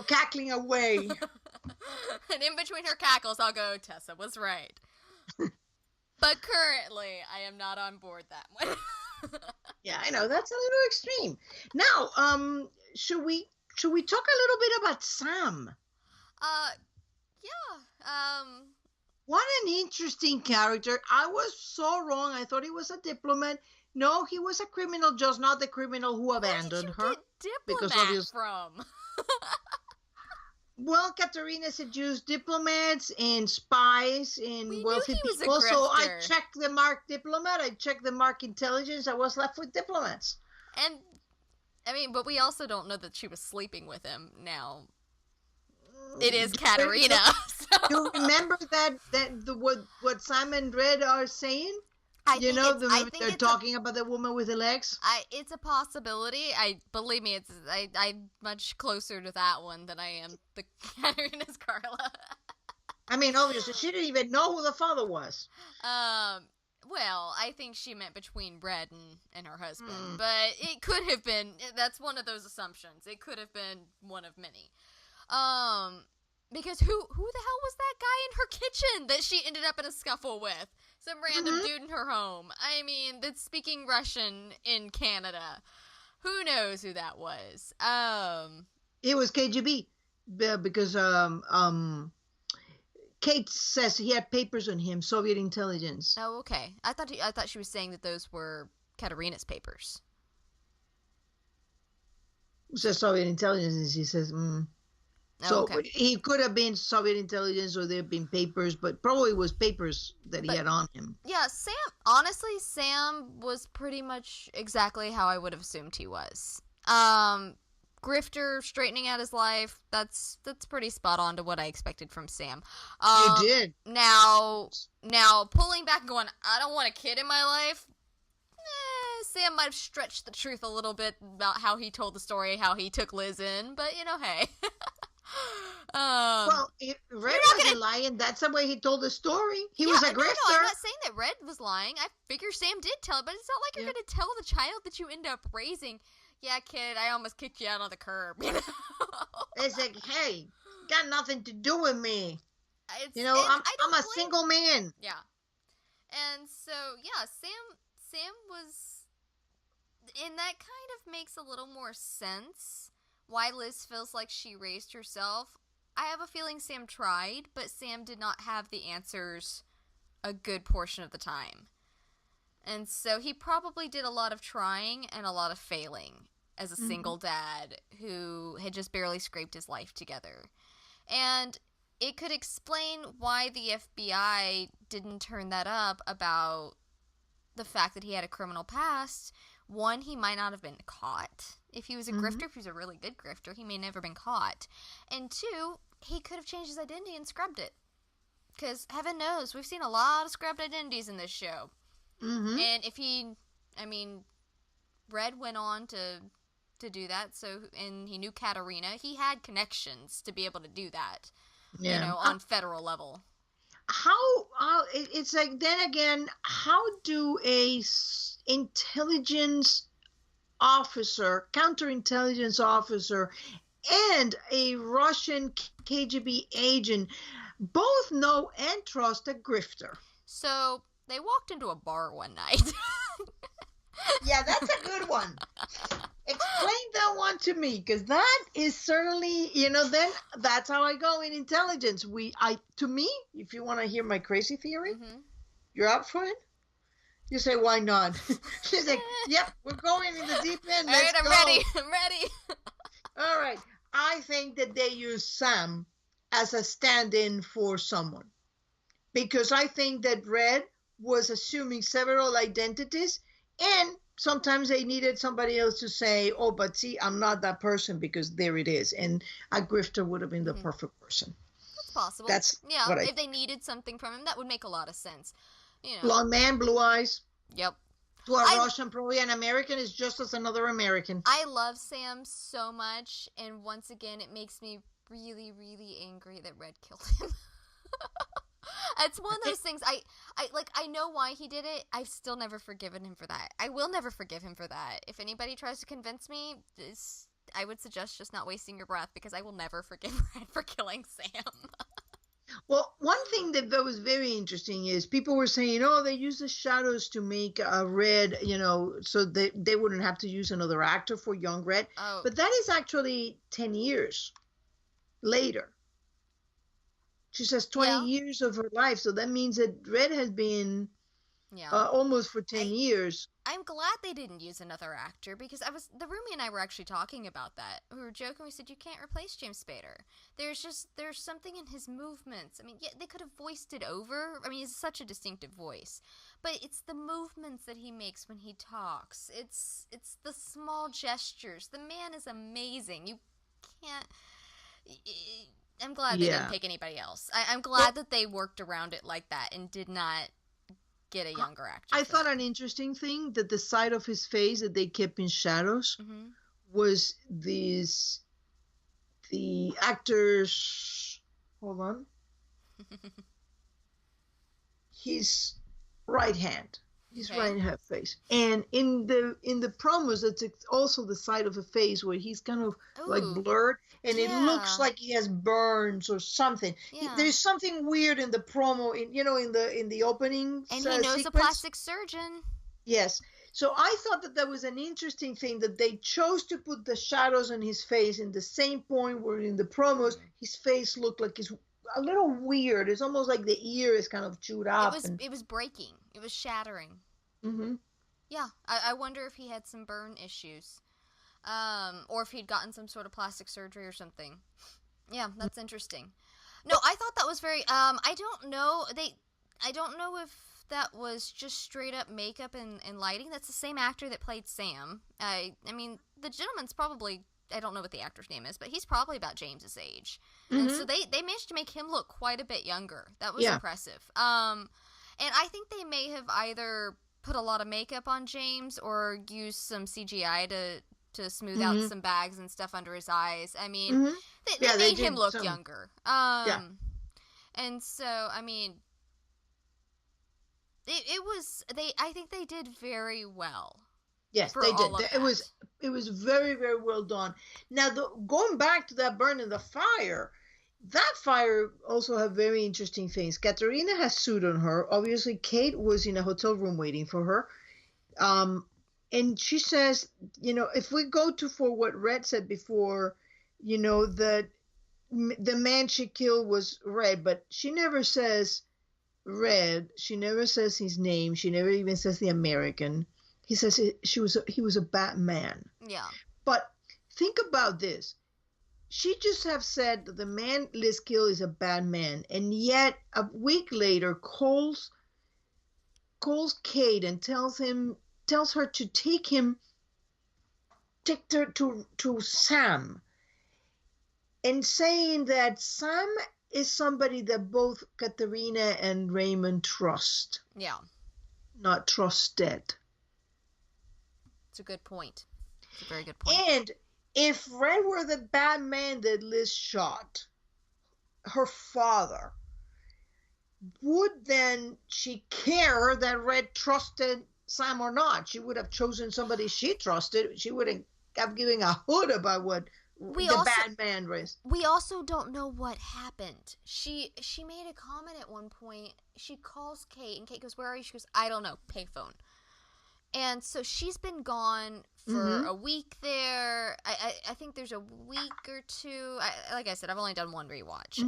cackling away. And in between her cackles, I'll go, Tessa was right. But currently, I am not on board that one. Yeah, I know that's a little extreme. Now, should we talk a little bit about Sam? Yeah. What an interesting character. I was so wrong. I thought he was a diplomat. No, he was a criminal, just not the criminal who abandoned her. Where did you get diplomat from? Well, Katarina seduced diplomats and spies and wealthy people. So I checked the mark diplomat. I checked the mark intelligence. I was left with diplomats. And, I mean, but we also don't know that she was sleeping with him now. It is Katarina. You remember what Sam and Red are saying? They're talking about the woman with the legs. It's a possibility. Believe me, I'm much closer to that one than I am the Katarina's Carla. I mean, obviously, she didn't even know who the father was. Well, I think she meant between Red and her husband, but it could have been. That's one of those assumptions. It could have been one of many. Because who the hell was that guy in her kitchen that she ended up in a scuffle with? Some random dude in her home. I mean, that's speaking Russian in Canada. Who knows who that was? It was KGB because Kate says he had papers on him, Soviet intelligence. Oh, okay. I thought she was saying that those were Katarina's papers. It says Soviet intelligence, and she says, So he could have been Soviet intelligence, or there have been papers, but probably was papers that he had on him. Yeah, Sam was pretty much exactly how I would have assumed he was. Grifter, straightening out his life, that's pretty spot on to what I expected from Sam. You did. Now pulling back and going, I don't want a kid in my life. Sam might have stretched the truth a little bit about how he told the story, how he took Liz in, but hey. Well, Red wasn't lying. That's the way he told the story. He was a grifter. No, I'm not saying that Red was lying. I figure Sam did tell it, but it's not like you're going to tell the child that you end up raising, yeah, kid, I almost kicked you out on the curb. It's like, hey, got nothing to do with me. I'm a single man. Yeah. And so, yeah, Sam was, and that kind of makes a little more sense why Liz feels like she raised herself. I have a feeling Sam tried, but Sam did not have the answers a good portion of the time. And so he probably did a lot of trying and a lot of failing as a single dad who had just barely scraped his life together. And it could explain why the FBI didn't turn that up about the fact that he had a criminal past. One, he might not have been caught. If he was a grifter, if he was a really good grifter, he may have never been caught. And two, he could have changed his identity and scrubbed it. Because heaven knows, we've seen a lot of scrubbed identities in this show. And if Red went on to do that, and he knew Katarina, he had connections to be able to do that, on federal level. It's like, then again, how do intelligence officer, counterintelligence officer, and a Russian KGB agent both know and trust a grifter. So they walked into a bar one night. Yeah, that's a good one. Explain that one to me, because that is certainly, then that's how I go in intelligence. To me, if you want to hear my crazy theory, you're up for it? You say, why not? She's like, yep, we're going in the deep end. Let's All right, I'm ready. All right. I think that they use Sam as a stand-in for someone, because I think that Red was assuming several identities, and sometimes they needed somebody else to say, oh, but see, I'm not that person, because there it is. And a grifter would have been the perfect person. That's possible. That's if they needed something from him, that would make a lot of sense. Blonde man, blue eyes. Yep. To a Russian, probably an American is just as another American. I love Sam so much, and once again, it makes me really, really angry that Red killed him. It's one of those things. I know why he did it. I've still never forgiven him for that. I will never forgive him for that. If anybody tries to convince me, I would suggest just not wasting your breath, because I will never forgive Red for killing Sam. Well, one thing that was very interesting is people were saying, oh, they use the shadows to make Red, so they wouldn't have to use another actor for young Red. Oh. But that is actually 10 years later. She says 20 years of her life. So that means that Red has been almost for 10 years. I'm glad they didn't use another actor, because the roomie and I were actually talking about that. We were joking. We said, you can't replace James Spader. There's something in his movements. I mean, yeah, they could have voiced it over. I mean, it's such a distinctive voice, but it's the movements that he makes when he talks. It's the small gestures. The man is amazing. You can't. I'm glad they didn't pick anybody else. I'm glad that they worked around it like that and did not get a younger actor. I thought an interesting thing that the side of his face that they kept in shadows was the actor's, hold on, his right hand. His right hand face. And in the promos, it's also the side of the face where he's kind of like blurred, and it looks like he has burns or something. Yeah. There's something weird in the promo, in the opening. And he knows a plastic surgeon. Yes. So I thought that was an interesting thing, that they chose to put the shadows on his face in the same point where in the promos his face looked like it's a little weird. It's almost like the ear is kind of chewed up. It was breaking. It was shattering. Mm-hmm. Yeah, I wonder if he had some burn issues, or if he'd gotten some sort of plastic surgery or something. Yeah, that's interesting. No, I thought that was very. I don't know. I don't know if that was just straight up makeup and lighting. That's the same actor that played Sam. I mean, the gentleman's probably. I don't know what the actor's name is, but he's probably about James's age. Mm-hmm. And so they managed to make him look quite a bit younger. That was impressive. And I think they may have either put a lot of makeup on James or used some CGI to smooth out some bags and stuff under his eyes. I mean, they made him look younger. And so, I mean, it was, I think they did very well. Yes, they did. It was very, very well done. Now, going back to that burn in the fire, that fire also had very interesting things. Katerina has suit on her. Obviously, Kate was in a hotel room waiting for her. And she says, if we go for what Red said before, that the man she killed was Red, but she never says Red. She never says his name. She never even says the American. He says he was a bad man. Yeah. But think about this. She just have said that the man Liz killed is a bad man, and yet a week later calls Kate and tells her to take her to Sam, and saying that Sam is somebody that both Katerina and Raymond trust. Yeah. Not trusted. It's a good point. It's a very good point. And if Red were the bad man that Liz shot, her father, would then she care that Red trusted Sam or not. She would have chosen somebody she trusted. She wouldn't have given a hoot about what bad man was. We also don't know what happened. She made a comment at one point. She calls Kate, and Kate goes, "Where are you?" She goes, "I don't know. Payphone." And so she's been gone for a week there. I think there's a week or two. Like I said, I've only done one rewatch.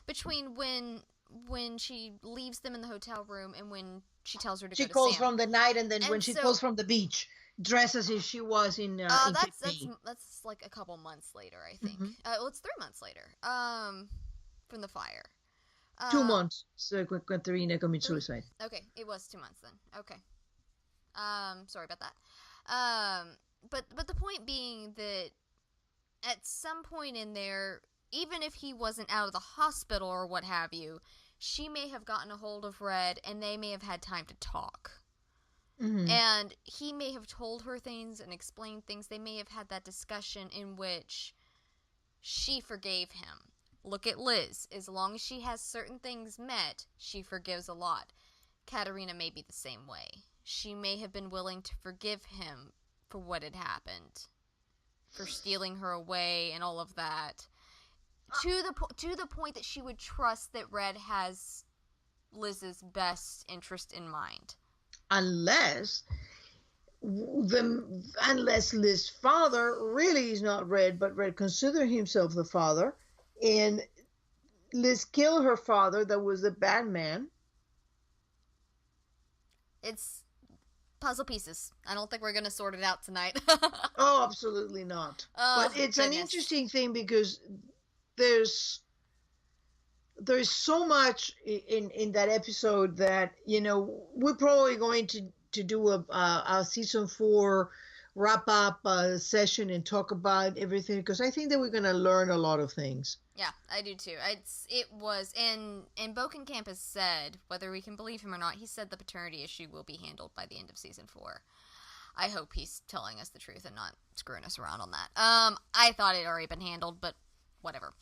Between when she leaves them in the hotel room and when she tells her to go to Sam. She calls from the night, and then when she calls from the beach, dressed as if she was in that's like a couple months later, I think. Well, it's 3 months later. From the fire. 2 months. So Katerina committed suicide. Okay, it was 2 months then. Okay. Sorry about that. But the point being that at some point in there, even if he wasn't out of the hospital or what have you, she may have gotten a hold of Red and they may have had time to talk. And he may have told her things and explained things. They may have had that discussion in which she forgave him. Look at Liz. As long as she has certain things met, she forgives a lot. Katerina may be the same way. She may have been willing to forgive him for what had happened, for stealing her away and all of that, to the point that she would trust that Red has Liz's best interest in mind. Unless Liz's father really is not Red, but Red considered himself the father, and Liz killed her father that was a bad man. It's puzzle pieces. I don't think we're going to sort it out tonight. Oh, absolutely not. But it's an interesting thing because there's so much in that episode that, we're probably going to do a season 4 wrap up session and talk about everything, because I think that we're going to learn a lot of things. Yeah, I do too. It was, and Bokenkamp has said, whether we can believe him or not, he said the paternity issue will be handled by the end of season 4. I hope he's telling us the truth and not screwing us around on that. I thought it had already been handled, but whatever.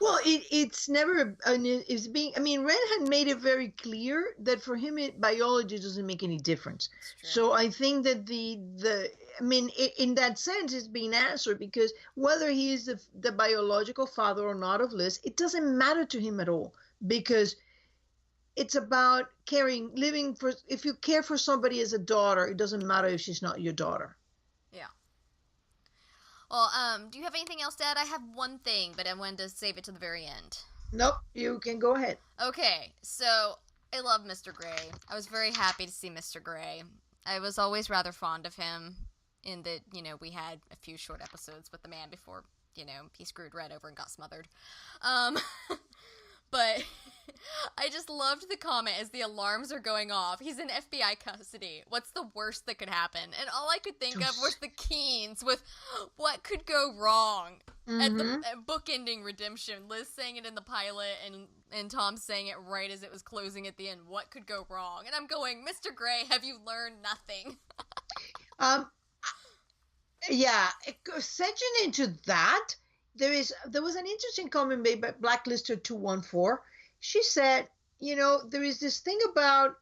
Well, it's never, it's being, Red had made it very clear that for him, biology doesn't make any difference. So I think that in that sense, it's being answered, because whether he is the biological father or not of Liz, it doesn't matter to him at all, because it's about if you care for somebody as a daughter, it doesn't matter if she's not your daughter. Yeah. Well, do you have anything else to add? I have one thing, but I wanted to save it to the very end. Nope, you can go ahead. Okay, so I love Mr. Grey. I was very happy to see Mr. Grey. I was always rather fond of him, in that, we had a few short episodes with the man before, he screwed Red over and got smothered. But I just loved the comment as the alarms are going off. He's in FBI custody. What's the worst that could happen? And all I could think of was the Keens with what could go wrong at the bookending redemption. Liz saying it in the pilot and Tom saying it right as it was closing at the end. What could go wrong? And I'm going, Mr. Grey, have you learned nothing? Yeah, section into that. There was an interesting comment made by Blacklister 214. She said, there is this thing about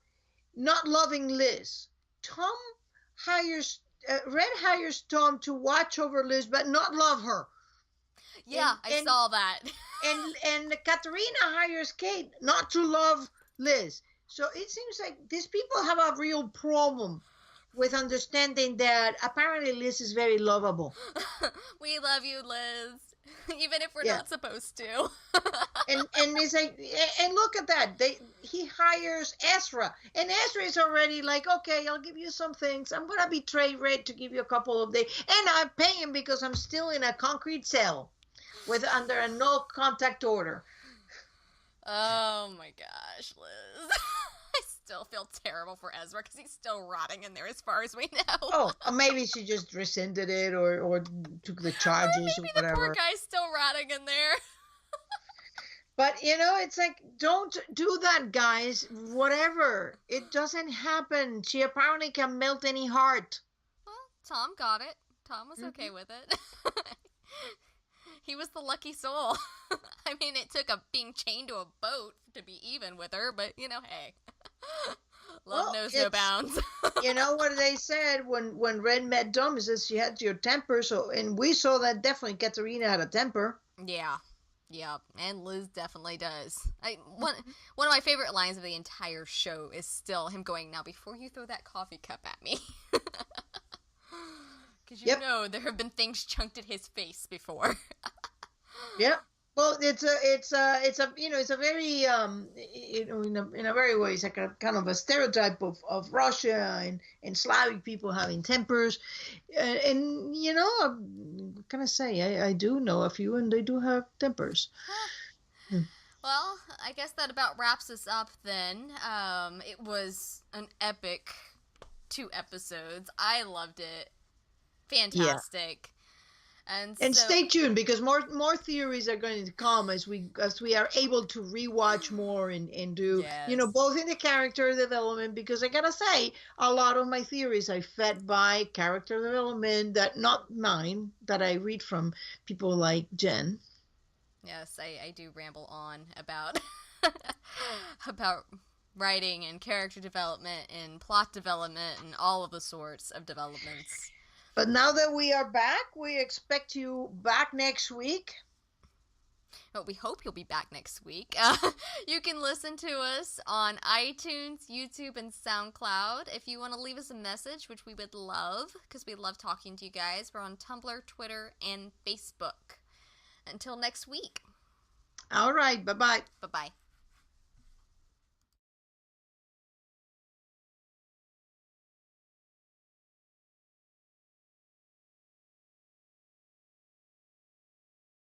not loving Liz. Red hires Tom to watch over Liz, but not love her. Yeah, I saw that. and Katerina hires Kate not to love Liz. So it seems like these people have a real problem with understanding that apparently Liz is very lovable. We love you, Liz. Even if we're not supposed to. and it's like, and look at that. He hires Ezra. And Ezra is already like, okay, I'll give you some things. I'm going to betray Red to give you a couple of days. And I'm paying because I'm still in a concrete cell under a no contact order. Oh my gosh, Liz. I still feel terrible for Ezra because he's still rotting in there as far as we know. Oh, maybe she just rescinded it or took the charges or maybe whatever. The poor guy's still rotting in there. But, it's like, don't do that, guys. Whatever. It doesn't happen. She apparently can melt any heart. Well, Tom got it. Tom was okay with it. He was the lucky soul. I mean, it took being chained to a boat to be even with her, but, hey. Love knows no bounds. You know what they said when Red met Dom? He says she had your temper. So, and we saw that definitely Katarina had a temper. Yeah. Yep, and Liz definitely does. One of my favorite lines of the entire show is still him going, "Now, before you throw that coffee cup at me." Because you know there have been things chunked at his face before. Yep. Well, it's a very in a very way it's like a kind of a stereotype of Russia and Slavic people having tempers, and I'm gonna say I do know a few and they do have tempers. Well, I guess that about wraps us up then. It was an epic 2 episodes. I loved it. Fantastic. And stay tuned because more theories are going to come as we are able to rewatch more and do both in the character development, because I gotta say a lot of my theories are fed by character development that not mine, that I read from people like Jen. Yes, I do ramble on about about writing and character development and plot development and all of the sorts of developments. But now that we are back, we expect you back next week. Well, we hope you'll be back next week. You can listen to us on iTunes, YouTube, and SoundCloud. If you want to leave us a message, which we would love, because we love talking to you guys, we're on Tumblr, Twitter, and Facebook. Until next week. All right. Bye-bye. Bye-bye.